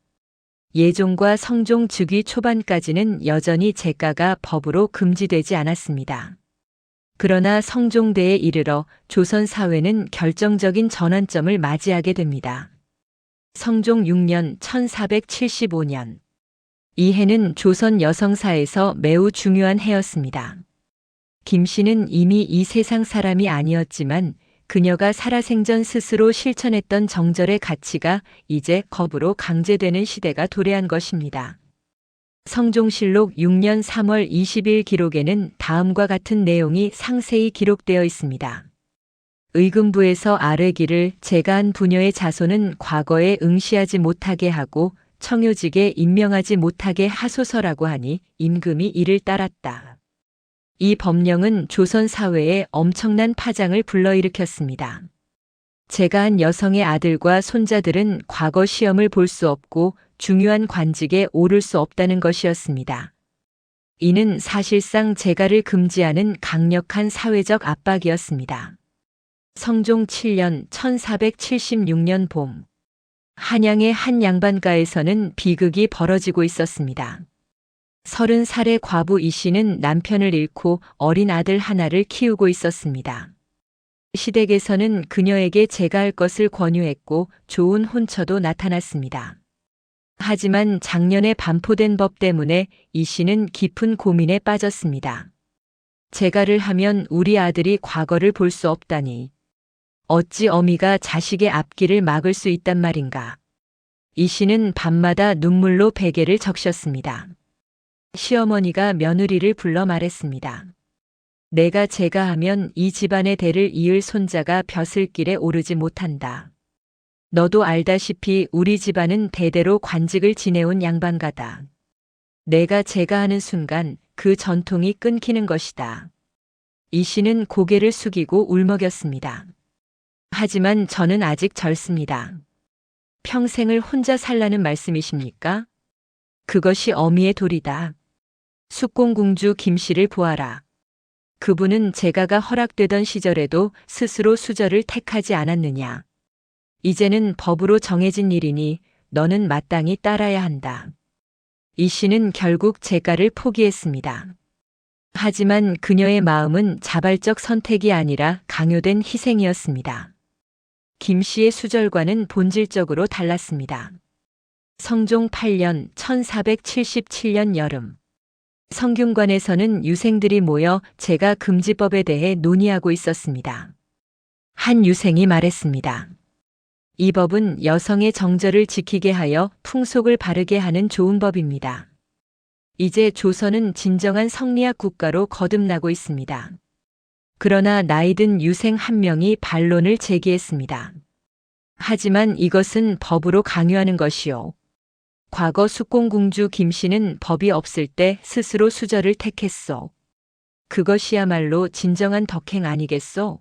예종과 성종 즉위 초반까지는 여전히 재가가 법으로 금지되지 않았습니다. 그러나 성종대에 이르러 조선 사회는 결정적인 전환점을 맞이하게 됩니다. 성종 6년 1475년. 이 해는 조선 여성사에서 매우 중요한 해였습니다. 김 씨는 이미 이 세상 사람이 아니었지만 그녀가 살아생전 스스로 실천했던 정절의 가치가 이제 법으로 강제되는 시대가 도래한 것입니다. 성종실록 6년 3월 20일 기록에는 다음과 같은 내용이 상세히 기록되어 있습니다. 의금부에서 아뢰기를 제가 한 부녀의 자손은 과거에 응시하지 못하게 하고 청요직에 임명하지 못하게 하소서라고 하니 임금이 이를 따랐다. 이 법령은 조선 사회에 엄청난 파장을 불러일으켰습니다. 제가 한 여성의 아들과 손자들은 과거 시험을 볼 수 없고 중요한 관직에 오를 수 없다는 것이었습니다. 이는 사실상 재가를 금지하는 강력한 사회적 압박이었습니다. 성종 7년 1476년 봄. 한양의 한 양반가에서는 비극이 벌어지고 있었습니다. 30살의 과부 이 씨는 남편을 잃고 어린 아들 하나를 키우고 있었습니다. 시댁에서는 그녀에게 재가할 것을 권유했고 좋은 혼처도 나타났습니다. 하지만 작년에 반포된 법 때문에 이 씨는 깊은 고민에 빠졌습니다. 재가를 하면 우리 아들이 과거를 볼 수 없다니. 어찌 어미가 자식의 앞길을 막을 수 있단 말인가. 이 씨는 밤마다 눈물로 베개를 적셨습니다. 시어머니가 며느리를 불러 말했습니다. 내가 재가하면 이 집안의 대를 이을 손자가 벼슬길에 오르지 못한다. 너도 알다시피 우리 집안은 대대로 관직을 지내온 양반가다. 내가 재가하는 순간 그 전통이 끊기는 것이다. 이 씨는 고개를 숙이고 울먹였습니다. 하지만 저는 아직 젊습니다. 평생을 혼자 살라는 말씀이십니까? 그것이 어미의 도리다. 숙공궁주 김 씨를 보아라. 그분은 재가가 허락되던 시절에도 스스로 수절을 택하지 않았느냐. 이제는 법으로 정해진 일이니 너는 마땅히 따라야 한다. 이 씨는 결국 재가를 포기했습니다. 하지만 그녀의 마음은 자발적 선택이 아니라 강요된 희생이었습니다. 김 씨의 수절과는 본질적으로 달랐습니다. 성종 8년 1477년 여름. 성균관에서는 유생들이 모여 제가 금지법에 대해 논의하고 있었습니다. 한 유생이 말했습니다. 이 법은 여성의 정절을 지키게 하여 풍속을 바르게 하는 좋은 법입니다. 이제 조선은 진정한 성리학 국가로 거듭나고 있습니다. 그러나 나이든 유생 한 명이 반론을 제기했습니다. 하지만 이것은 법으로 강요하는 것이요. 과거 숙공궁주 김씨는 법이 없을 때 스스로 수절을 택했소. 그것이야말로 진정한 덕행 아니겠소?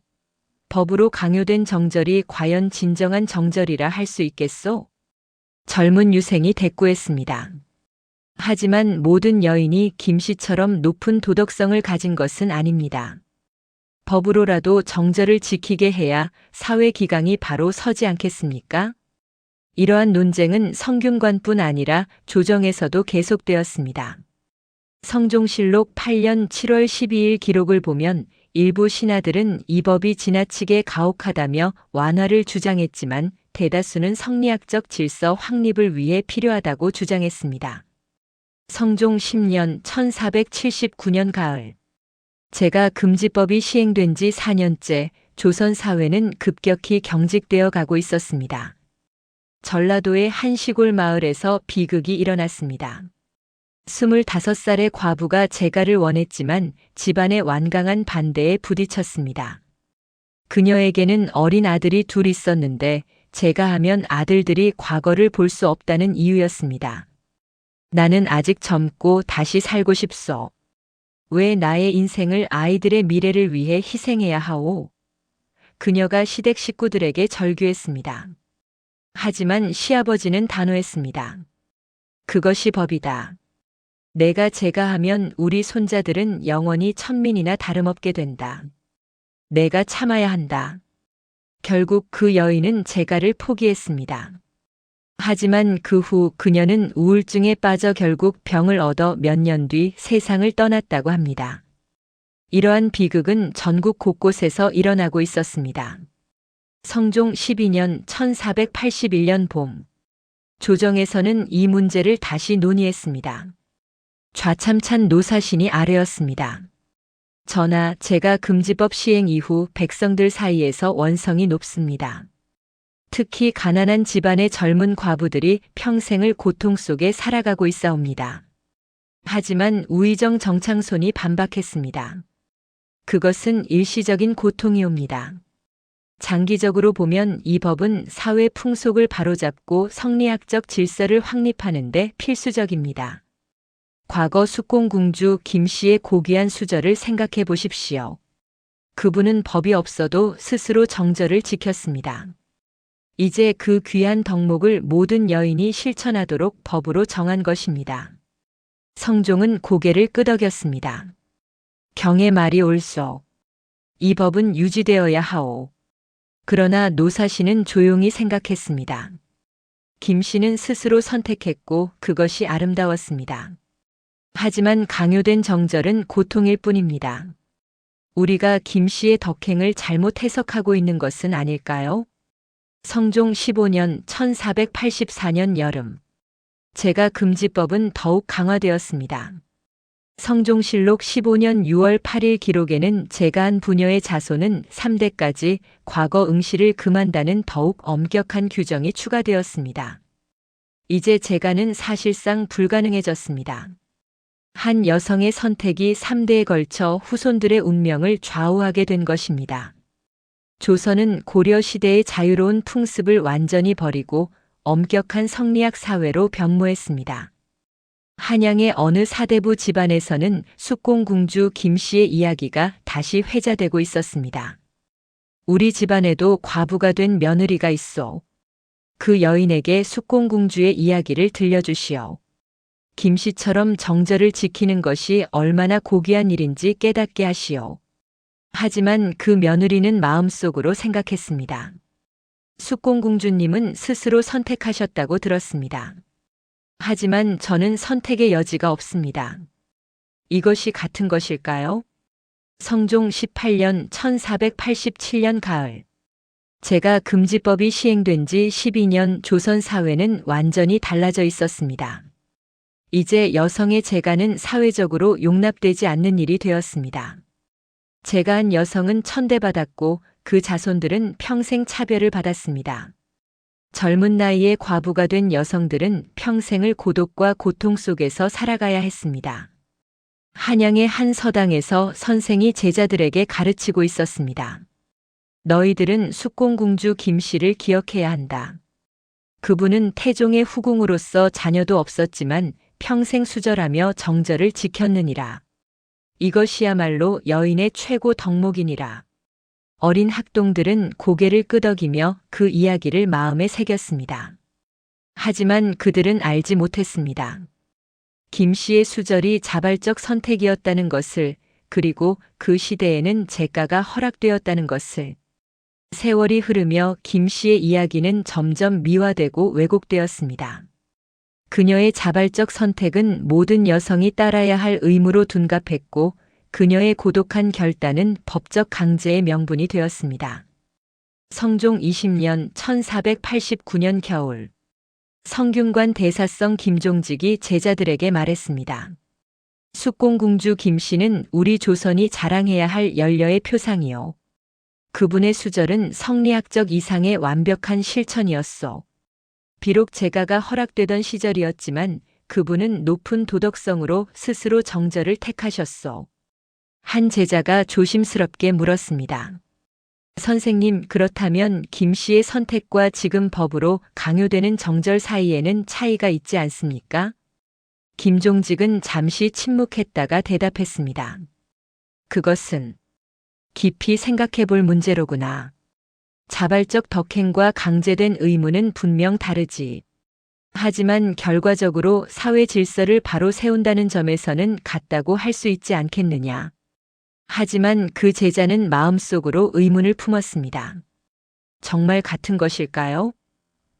법으로 강요된 정절이 과연 진정한 정절이라 할 수 있겠소? 젊은 유생이 대꾸했습니다. 하지만 모든 여인이 김씨처럼 높은 도덕성을 가진 것은 아닙니다. 법으로라도 정절을 지키게 해야 사회 기강이 바로 서지 않겠습니까? 이러한 논쟁은 성균관뿐 아니라 조정에서도 계속되었습니다. 성종실록 8년 7월 12일 기록을 보면 일부 신하들은 이 법이 지나치게 가혹하다며 완화를 주장했지만 대다수는 성리학적 질서 확립을 위해 필요하다고 주장했습니다. 성종 10년 1479년 가을. 제가 금지법이 시행된 지 4년째 조선 사회는 급격히 경직되어 가고 있었습니다. 전라도의 한 시골 마을에서 비극이 일어났습니다. 25살의 과부가 재가를 원했지만 집안의 완강한 반대에 부딪혔습니다. 그녀에게는 어린 아들이 둘 있었는데 재가하면 아들들이 과거를 볼 수 없다는 이유였습니다. 나는 아직 젊고 다시 살고 싶소. 왜 나의 인생을 아이들의 미래를 위해 희생해야 하오? 그녀가 시댁 식구들에게 절규했습니다. 하지만 시아버지는 단호했습니다. 그것이 법이다. 내가 재가하면 우리 손자들은 영원히 천민이나 다름없게 된다. 내가 참아야 한다. 결국 그 여인은 재가를 포기했습니다. 하지만 그 후 그녀는 우울증에 빠져 결국 병을 얻어 몇 년 뒤 세상을 떠났다고 합니다. 이러한 비극은 전국 곳곳에서 일어나고 있었습니다. 성종 12년 1481년 봄. 조정에서는 이 문제를 다시 논의했습니다. 좌참찬 노사신이 아뢰었습니다. 전하, 제가 금지법 시행 이후 백성들 사이에서 원성이 높습니다. 특히 가난한 집안의 젊은 과부들이 평생을 고통 속에 살아가고 있사옵니다. 하지만 우의정 정창손이 반박했습니다. 그것은 일시적인 고통이옵니다. 장기적으로 보면 이 법은 사회 풍속을 바로잡고 성리학적 질서를 확립하는 데 필수적입니다. 과거 숙공궁주 김씨의 고귀한 수절을 생각해 보십시오. 그분은 법이 없어도 스스로 정절을 지켰습니다. 이제 그 귀한 덕목을 모든 여인이 실천하도록 법으로 정한 것입니다. 성종은 고개를 끄덕였습니다. 경의 말이 옳소. 이 법은 유지되어야 하오. 그러나 노사신은 조용히 생각했습니다. 김씨는 스스로 선택했고 그것이 아름다웠습니다. 하지만 강요된 정절은 고통일 뿐입니다. 우리가 김씨의 덕행을 잘못 해석하고 있는 것은 아닐까요? 성종 15년 1484년 여름. 재가 금지법은 더욱 강화되었습니다. 성종실록 15년 6월 8일 기록에는 재가한 부녀의 자손은 3대까지 과거 응시를 금한다는 더욱 엄격한 규정이 추가되었습니다. 이제 재가는 사실상 불가능해졌습니다. 한 여성의 선택이 3대에 걸쳐 후손들의 운명을 좌우하게 된 것입니다. 조선은 고려 시대의 자유로운 풍습을 완전히 버리고 엄격한 성리학 사회로 변모했습니다. 한양의 어느 사대부 집안에서는 숙공궁주 김씨의 이야기가 다시 회자되고 있었습니다. 우리 집안에도 과부가 된 며느리가 있소. 그 여인에게 숙공궁주의 이야기를 들려주시오. 김씨처럼 정절을 지키는 것이 얼마나 고귀한 일인지 깨닫게 하시오. 하지만 그 며느리는 마음속으로 생각했습니다. 숙공궁주님은 스스로 선택하셨다고 들었습니다. 하지만 저는 선택의 여지가 없습니다. 이것이 같은 것일까요? 성종 18년 1487년 가을. 재가 금지법이 시행된 지 12년 조선 사회는 완전히 달라져 있었습니다. 이제 여성의 재가는 사회적으로 용납되지 않는 일이 되었습니다. 재가한 여성은 천대받았고 그 자손들은 평생 차별을 받았습니다. 젊은 나이에 과부가 된 여성들은 평생을 고독과 고통 속에서 살아가야 했습니다. 한양의 한 서당에서 선생이 제자들에게 가르치고 있었습니다. 너희들은 숙공공주 김씨를 기억해야 한다. 그분은 태종의 후궁으로서 자녀도 없었지만 평생 수절하며 정절을 지켰느니라. 이것이야말로 여인의 최고 덕목이니라. 어린 학동들은 고개를 끄덕이며 그 이야기를 마음에 새겼습니다. 하지만 그들은 알지 못했습니다. 김 씨의 수절이 자발적 선택이었다는 것을, 그리고 그 시대에는 재가가 허락되었다는 것을. 세월이 흐르며 김 씨의 이야기는 점점 미화되고 왜곡되었습니다. 그녀의 자발적 선택은 모든 여성이 따라야 할 의무로 둔갑했고 그녀의 고독한 결단은 법적 강제의 명분이 되었습니다. 성종 20년 1489년 겨울 성균관 대사성 김종직이 제자들에게 말했습니다. 숙공공주 김씨는 우리 조선이 자랑해야 할 연려의 표상이요. 그분의 수절은 성리학적 이상의 완벽한 실천이었소. 비록 재가가 허락되던 시절이었지만 그분은 높은 도덕성으로 스스로 정절을 택하셨소. 한 제자가 조심스럽게 물었습니다. 선생님, 그렇다면 김 씨의 선택과 지금 법으로 강요되는 정절 사이에는 차이가 있지 않습니까? 김종직은 잠시 침묵했다가 대답했습니다. 그것은 깊이 생각해 볼 문제로구나. 자발적 덕행과 강제된 의무는 분명 다르지. 하지만 결과적으로 사회 질서를 바로 세운다는 점에서는 같다고 할 수 있지 않겠느냐. 하지만 그 제자는 마음속으로 의문을 품었습니다. 정말 같은 것일까요?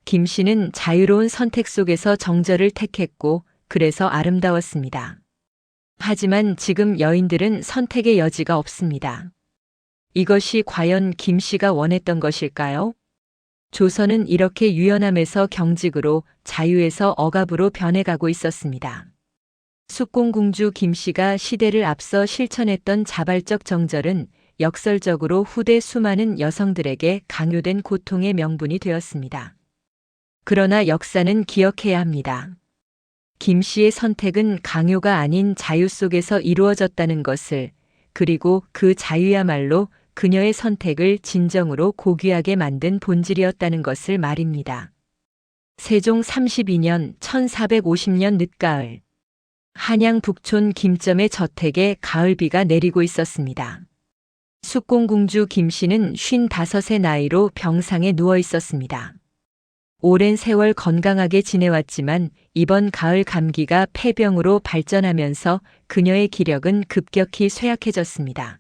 김 씨는 자유로운 선택 속에서 정절을 택했고 그래서 아름다웠습니다. 하지만 지금 여인들은 선택의 여지가 없습니다. 이것이 과연 김 씨가 원했던 것일까요? 조선은 이렇게 유연함에서 경직으로, 자유에서 억압으로 변해가고 있었습니다. 숙공공주 김 씨가 시대를 앞서 실천했던 자발적 정절은 역설적으로 후대 수많은 여성들에게 강요된 고통의 명분이 되었습니다. 그러나 역사는 기억해야 합니다. 김 씨의 선택은 강요가 아닌 자유 속에서 이루어졌다는 것을, 그리고 그 자유야말로 그녀의 선택을 진정으로 고귀하게 만든 본질이었다는 것을 말입니다. 세종 32년 1450년 늦가을 한양 북촌 김점의 저택에 가을비가 내리고 있었습니다. 숙공공주 김 씨는 55의 나이로 병상에 누워 있었습니다. 오랜 세월 건강하게 지내왔지만 이번 가을 감기가 폐병으로 발전하면서 그녀의 기력은 급격히 쇠약해졌습니다.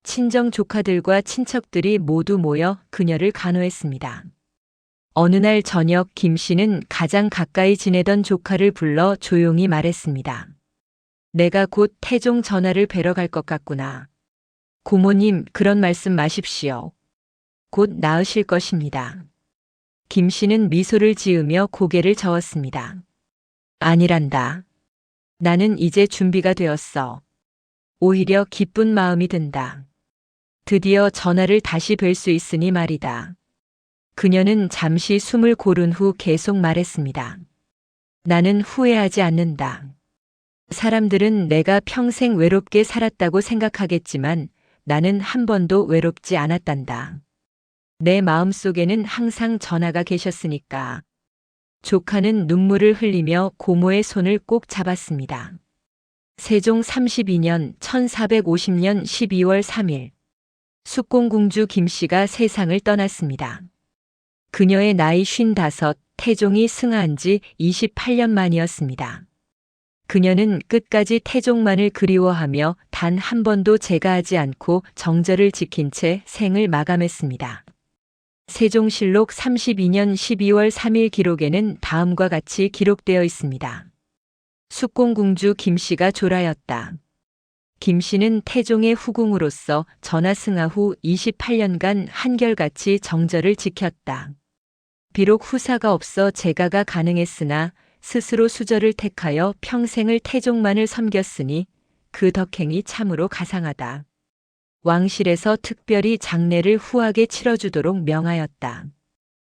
친정 조카들과 친척들이 모두 모여 그녀를 간호했습니다. 어느 날 저녁 김 씨는 가장 가까이 지내던 조카를 불러 조용히 말했습니다. 내가 곧 태종 전하를 뵈러 갈 것 같구나. 고모님, 그런 말씀 마십시오. 곧 나으실 것입니다. 김 씨는 미소를 지으며 고개를 저었습니다. 아니란다. 나는 이제 준비가 되었어. 오히려 기쁜 마음이 든다. 드디어 전하를 다시 뵐 수 있으니 말이다. 그녀는 잠시 숨을 고른 후 계속 말했습니다. 나는 후회하지 않는다. 사람들은 내가 평생 외롭게 살았다고 생각하겠지만 나는 한 번도 외롭지 않았단다. 내 마음속에는 항상 전하가 계셨으니까. 조카는 눈물을 흘리며 고모의 손을 꼭 잡았습니다. 세종 32년 1450년 12월 3일 숙공공주 김 씨가 세상을 떠났습니다. 그녀의 나이 55, 태종이 승하한 지 28년 만이었습니다. 그녀는 끝까지 태종만을 그리워하며 단 한 번도 재가하지 않고 정절을 지킨 채 생을 마감했습니다. 세종실록 32년 12월 3일 기록에는 다음과 같이 기록되어 있습니다. 숙공공주 김 씨가 조라였다. 김 씨는 태종의 후궁으로서 전하 승하 후 28년간 한결같이 정절을 지켰다. 비록 후사가 없어 재가가 가능했으나 스스로 수절을 택하여 평생을 태종만을 섬겼으니 그 덕행이 참으로 가상하다. 왕실에서 특별히 장례를 후하게 치러주도록 명하였다.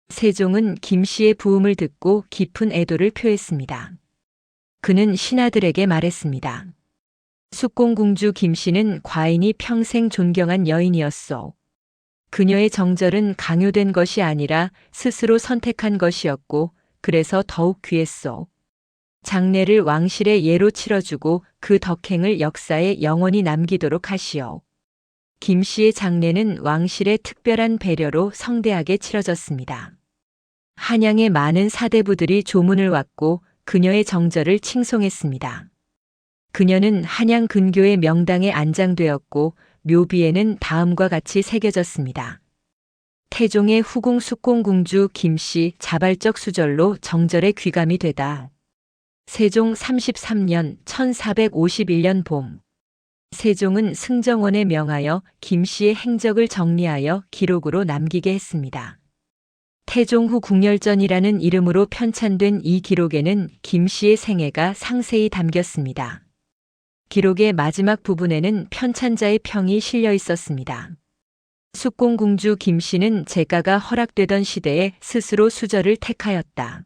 세종은 김씨의 부음을 듣고 깊은 애도를 표했습니다. 그는 신하들에게 말했습니다. 숙공공주 김씨는 과인이 평생 존경한 여인이었소. 그녀의 정절은 강요된 것이 아니라 스스로 선택한 것이었고 그래서 더욱 귀했소. 장례를 왕실의 예로 치러주고 그 덕행을 역사에 영원히 남기도록 하시오. 김씨의 장례는 왕실의 특별한 배려로 성대하게 치러졌습니다. 한양의 많은 사대부들이 조문을 왔고 그녀의 정절을 칭송했습니다. 그녀는 한양 근교의 명당에 안장되었고 묘비에는 다음과 같이 새겨졌습니다. 태종의 후궁 숙공공주 김씨 자발적 수절로 정절에 귀감이 되다. 세종 33년 1451년 봄. 세종은 승정원에 명하여 김씨의 행적을 정리하여 기록으로 남기게 했습니다. 태종 후 궁열전이라는 이름으로 편찬된 이 기록에는 김씨의 생애가 상세히 담겼습니다. 기록의 마지막 부분에는 편찬자의 평이 실려 있었습니다. 숙공공주 김씨는 제가가 허락되던 시대에 스스로 수절을 택하였다.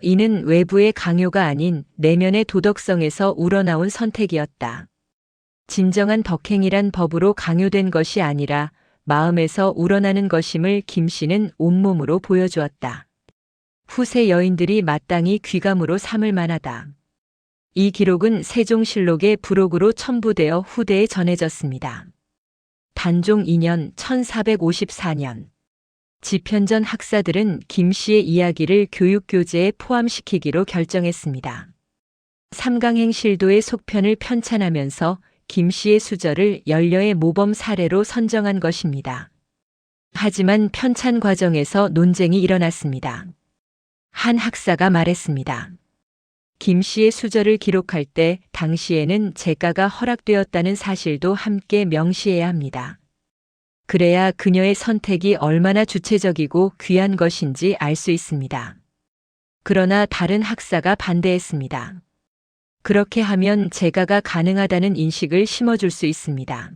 이는 외부의 강요가 아닌 내면의 도덕성에서 우러나온 선택이었다. 진정한 덕행이란 법으로 강요된 것이 아니라 마음에서 우러나는 것임을 김씨는 온몸으로 보여주었다. 후세 여인들이 마땅히 귀감으로 삼을 만하다. 이 기록은 세종실록의 부록으로 첨부되어 후대에 전해졌습니다. 단종 2년 1454년 집현전 학사들은 김씨의 이야기를 교육교재에 포함시키기로 결정했습니다. 삼강행실도의 속편을 편찬하면서 김씨의 수절을 연려의 모범 사례로 선정한 것입니다. 하지만 편찬 과정에서 논쟁이 일어났습니다. 한 학사가 말했습니다. 김씨의 수절을 기록할 때 당시에는 제가가 허락되었다는 사실도 함께 명시해야 합니다. 그래야 그녀의 선택이 얼마나 주체적이고 귀한 것인지 알 수 있습니다. 그러나 다른 학사가 반대했습니다. 그렇게 하면 제가가 가능하다는 인식을 심어줄 수 있습니다.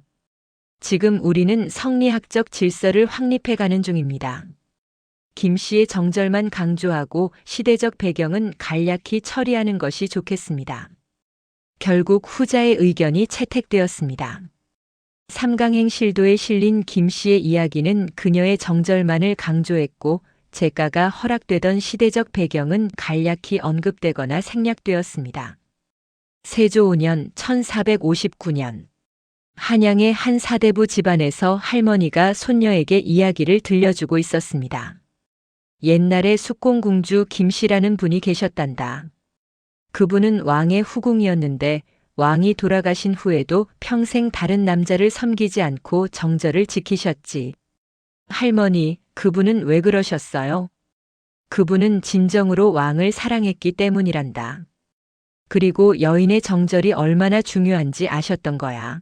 지금 우리는 성리학적 질서를 확립해가는 중입니다. 김씨의 정절만 강조하고 시대적 배경은 간략히 처리하는 것이 좋겠습니다. 결국 후자의 의견이 채택되었습니다. 삼강행실도에 실린 김씨의 이야기는 그녀의 정절만을 강조했고 제가가 허락되던 시대적 배경은 간략히 언급되거나 생략되었습니다. 세조 5년 1459년 한양의 한 사대부 집안에서 할머니가 손녀에게 이야기를 들려주고 있었습니다. 옛날에 숙공공주 김씨라는 분이 계셨단다. 그분은 왕의 후궁이었는데 왕이 돌아가신 후에도 평생 다른 남자를 섬기지 않고 정절을 지키셨지. 할머니, 그분은 왜 그러셨어요? 그분은 진정으로 왕을 사랑했기 때문이란다. 그리고 여인의 정절이 얼마나 중요한지 아셨던 거야.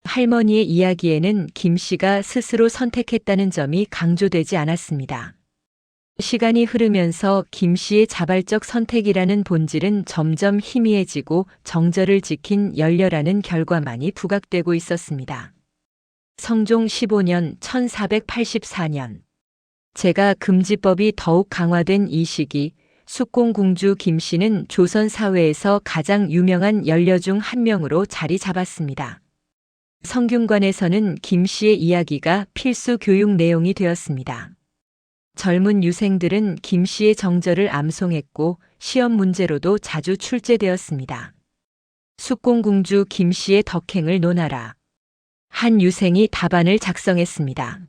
할머니의 이야기에는 김씨가 스스로 선택했다는 점이 강조되지 않았습니다. 시간이 흐르면서 김씨의 자발적 선택이라는 본질은 점점 희미해지고 정절을 지킨 열렬하는 결과만이 부각되고 있었습니다. 성종 15년 1484년 제가 금지법이 더욱 강화된 이 시기 숙공공주 김씨는 조선 사회에서 가장 유명한 연려 중 한 명으로 자리 잡았습니다. 성균관에서는 김씨의 이야기가 필수 교육 내용이 되었습니다. 젊은 유생들은 김씨의 정절을 암송했고 시험 문제로도 자주 출제되었습니다. 숙공공주 김씨의 덕행을 논하라. 한 유생이 답안을 작성했습니다.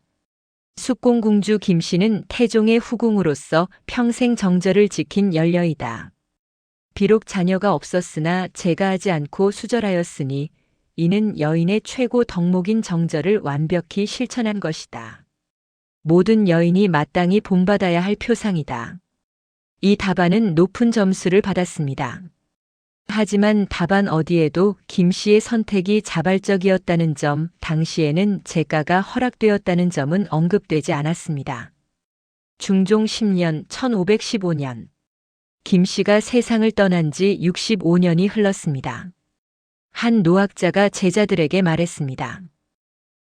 숙공공주 김씨는 태종의 후궁으로서 평생 정절을 지킨 연려이다. 비록 자녀가 없었으나 제가하지 않고 수절하였으니 이는 여인의 최고 덕목인 정절을 완벽히 실천한 것이다. 모든 여인이 마땅히 본받아야 할 표상이다. 이 답안은 높은 점수를 받았습니다. 하지만 답안 어디에도 김씨의 선택이 자발적이었다는 점, 당시에는 제가가 허락되었다는 점은 언급되지 않았습니다. 중종 10년 1515년 김 씨가 세상을 떠난 지 65년이 흘렀습니다. 한 노학자가 제자들에게 말했습니다.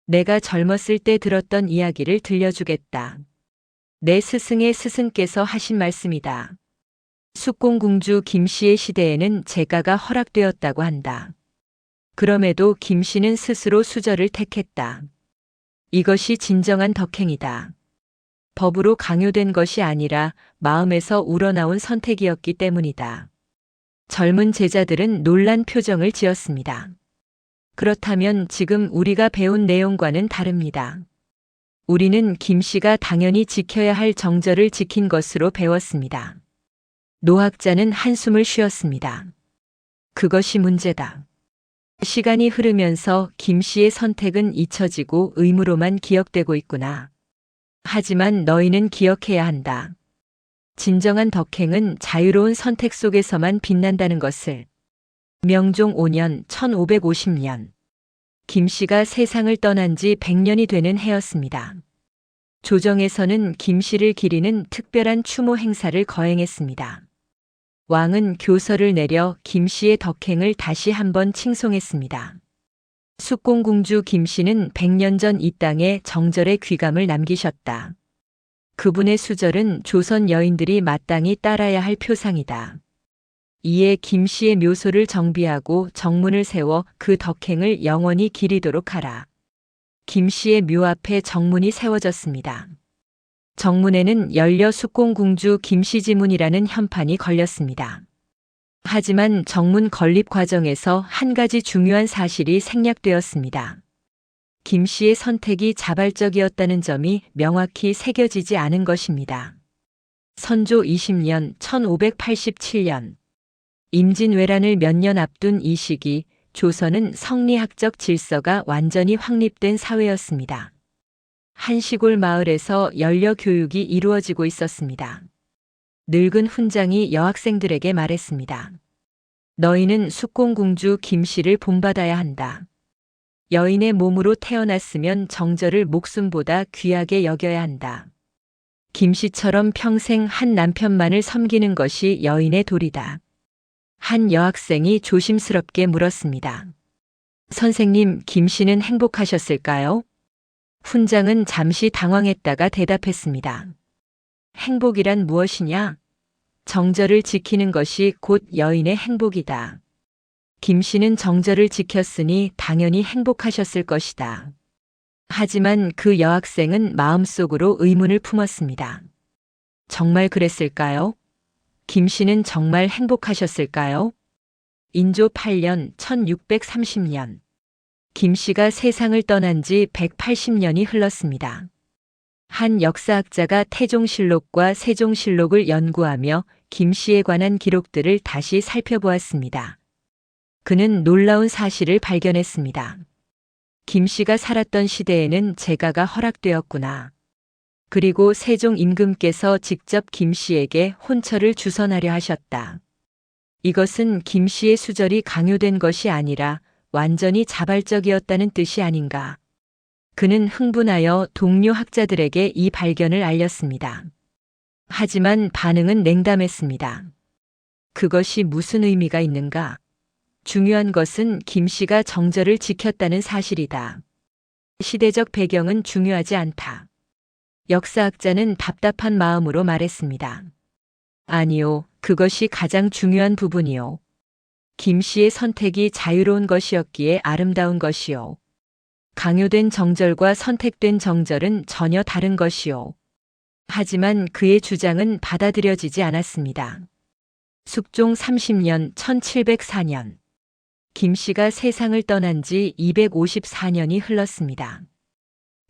내가 젊었을 때 들었던 이야기를 들려주겠다. 내 스승의 스승께서 하신 말씀이다. 숙공궁주 김 씨의 시대에는 제가가 허락되었다고 한다. 그럼에도 김 씨는 스스로 수절을 택했다. 이것이 진정한 덕행이다. 법으로 강요된 것이 아니라 마음에서 우러나온 선택이었기 때문이다. 젊은 제자들은 놀란 표정을 지었습니다. 그렇다면 지금 우리가 배운 내용과는 다릅니다. 우리는 김 씨가 당연히 지켜야 할 정절을 지킨 것으로 배웠습니다. 노학자는 한숨을 쉬었습니다. 그것이 문제다. 시간이 흐르면서 김 씨의 선택은 잊혀지고 의무로만 기억되고 있구나. 하지만 너희는 기억해야 한다. 진정한 덕행은 자유로운 선택 속에서만 빛난다는 것을. 명종 5년 1550년. 김 씨가 세상을 떠난 지 100년이 되는 해였습니다. 조정에서는 김 씨를 기리는 특별한 추모 행사를 거행했습니다. 왕은 교서를 내려 김 씨의 덕행을 다시 한번 칭송했습니다. 숙공궁주 김 씨는 100년 전 이 땅에 정절의 귀감을 남기셨다. 그분의 수절은 조선 여인들이 마땅히 따라야 할 표상이다. 이에 김 씨의 묘소를 정비하고 정문을 세워 그 덕행을 영원히 기리도록 하라. 김 씨의 묘 앞에 정문이 세워졌습니다. 정문에는 열려 숙공궁주 김씨지문이라는 현판이 걸렸습니다. 하지만 정문 건립 과정에서 한 가지 중요한 사실이 생략되었습니다. 김 씨의 선택이 자발적이었다는 점이 명확히 새겨지지 않은 것입니다. 선조 20년 1587년. 임진왜란을 몇 년 앞둔 이 시기, 조선은 성리학적 질서가 완전히 확립된 사회였습니다. 한 시골 마을에서 연려 교육이 이루어지고 있었습니다. 늙은 훈장이 여학생들에게 말했습니다. 너희는 숙공궁주 김 씨를 본받아야 한다. 여인의 몸으로 태어났으면 정절을 목숨보다 귀하게 여겨야 한다. 김 씨처럼 평생 한 남편만을 섬기는 것이 여인의 도리다. 한 여학생이 조심스럽게 물었습니다. 선생님, 김 씨는 행복하셨을까요? 훈장은 잠시 당황했다가 대답했습니다. 행복이란 무엇이냐? 정절을 지키는 것이 곧 여인의 행복이다. 김 씨는 정절을 지켰으니 당연히 행복하셨을 것이다. 하지만 그 여학생은 마음속으로 의문을 품었습니다. 정말 그랬을까요? 김 씨는 정말 행복하셨을까요? 인조 8년 1630년. 김 씨가 세상을 떠난 지 180년이 흘렀습니다. 한 역사학자가 태종실록과 세종실록을 연구하며 김 씨에 관한 기록들을 다시 살펴보았습니다. 그는 놀라운 사실을 발견했습니다. 김 씨가 살았던 시대에는 제가가 허락되었구나. 그리고 세종 임금께서 직접 김 씨에게 혼처를 주선하려 하셨다. 이것은 김 씨의 수절이 강요된 것이 아니라 완전히 자발적이었다는 뜻이 아닌가. 그는 흥분하여 동료 학자들에게 이 발견을 알렸습니다. 하지만 반응은 냉담했습니다. 그것이 무슨 의미가 있는가? 중요한 것은 김 씨가 정절을 지켰다는 사실이다. 시대적 배경은 중요하지 않다. 역사학자는 답답한 마음으로 말했습니다. 아니요, 그것이 가장 중요한 부분이요. 김 씨의 선택이 자유로운 것이었기에 아름다운 것이요. 강요된 정절과 선택된 정절은 전혀 다른 것이요. 하지만 그의 주장은 받아들여지지 않았습니다. 숙종 30년 1704년. 김 씨가 세상을 떠난 지 254년이 흘렀습니다.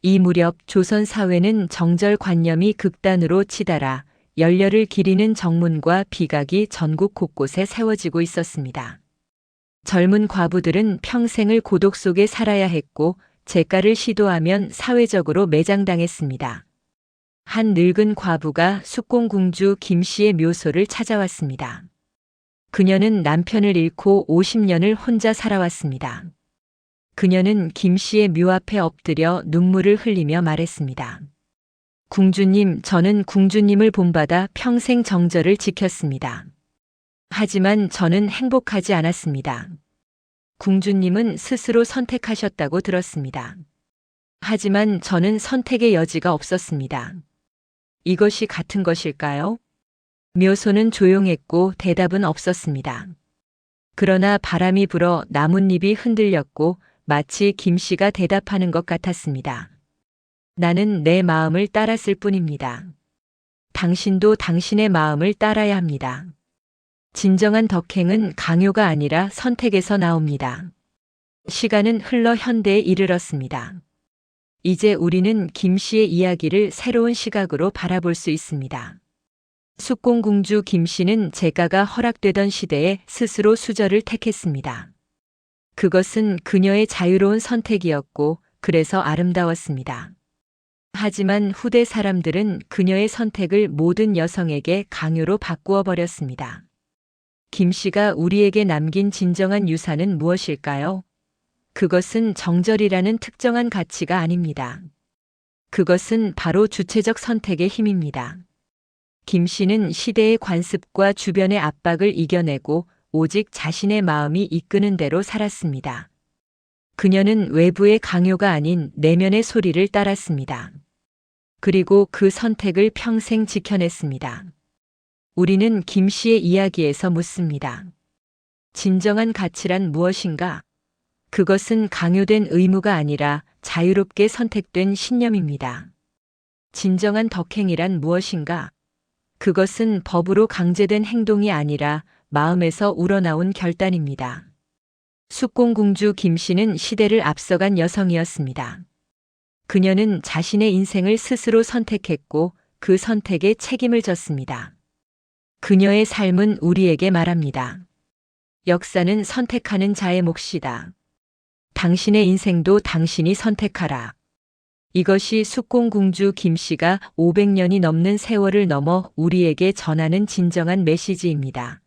이 무렵 조선 사회는 정절 관념이 극단으로 치달아 연려를 기리는 정문과 비각이 전국 곳곳에 세워지고 있었습니다. 젊은 과부들은 평생을 고독 속에 살아야 했고 재가를 시도하면 사회적으로 매장당했습니다. 한 늙은 과부가 숙공궁주 김 씨의 묘소를 찾아왔습니다. 그녀는 남편을 잃고 50년을 혼자 살아왔습니다. 그녀는 김 씨의 묘 앞에 엎드려 눈물을 흘리며 말했습니다. 궁주님, 저는 궁주님을 본받아 평생 정절을 지켰습니다. 하지만 저는 행복하지 않았습니다. 궁주님은 스스로 선택하셨다고 들었습니다. 하지만 저는 선택의 여지가 없었습니다. 이것이 같은 것일까요? 묘소는 조용했고 대답은 없었습니다. 그러나 바람이 불어 나뭇잎이 흔들렸고 마치 김씨가 대답하는 것 같았습니다. 나는 내 마음을 따랐을 뿐입니다. 당신도 당신의 마음을 따라야 합니다. 진정한 덕행은 강요가 아니라 선택에서 나옵니다. 시간은 흘러 현대에 이르렀습니다. 이제 우리는 김씨의 이야기를 새로운 시각으로 바라볼 수 있습니다. 숙공공주 김씨는 제가가 허락되던 시대에 스스로 수절을 택했습니다. 그것은 그녀의 자유로운 선택이었고 그래서 아름다웠습니다. 하지만 후대 사람들은 그녀의 선택을 모든 여성에게 강요로 바꾸어 버렸습니다. 김씨가 우리에게 남긴 진정한 유산은 무엇일까요? 그것은 정절이라는 특정한 가치가 아닙니다. 그것은 바로 주체적 선택의 힘입니다. 김씨는 시대의 관습과 주변의 압박을 이겨내고 오직 자신의 마음이 이끄는 대로 살았습니다. 그녀는 외부의 강요가 아닌 내면의 소리를 따랐습니다. 그리고 그 선택을 평생 지켜냈습니다. 우리는 김씨의 이야기에서 묻습니다. 진정한 가치란 무엇인가? 그것은 강요된 의무가 아니라 자유롭게 선택된 신념입니다. 진정한 덕행이란 무엇인가? 그것은 법으로 강제된 행동이 아니라 마음에서 우러나온 결단입니다. 숙공공주 김씨는 시대를 앞서간 여성이었습니다. 그녀는 자신의 인생을 스스로 선택했고 그 선택에 책임을 졌습니다. 그녀의 삶은 우리에게 말합니다. 역사는 선택하는 자의 몫이다. 당신의 인생도 당신이 선택하라. 이것이 숙공공주 김씨가 500년이 넘는 세월을 넘어 우리에게 전하는 진정한 메시지입니다.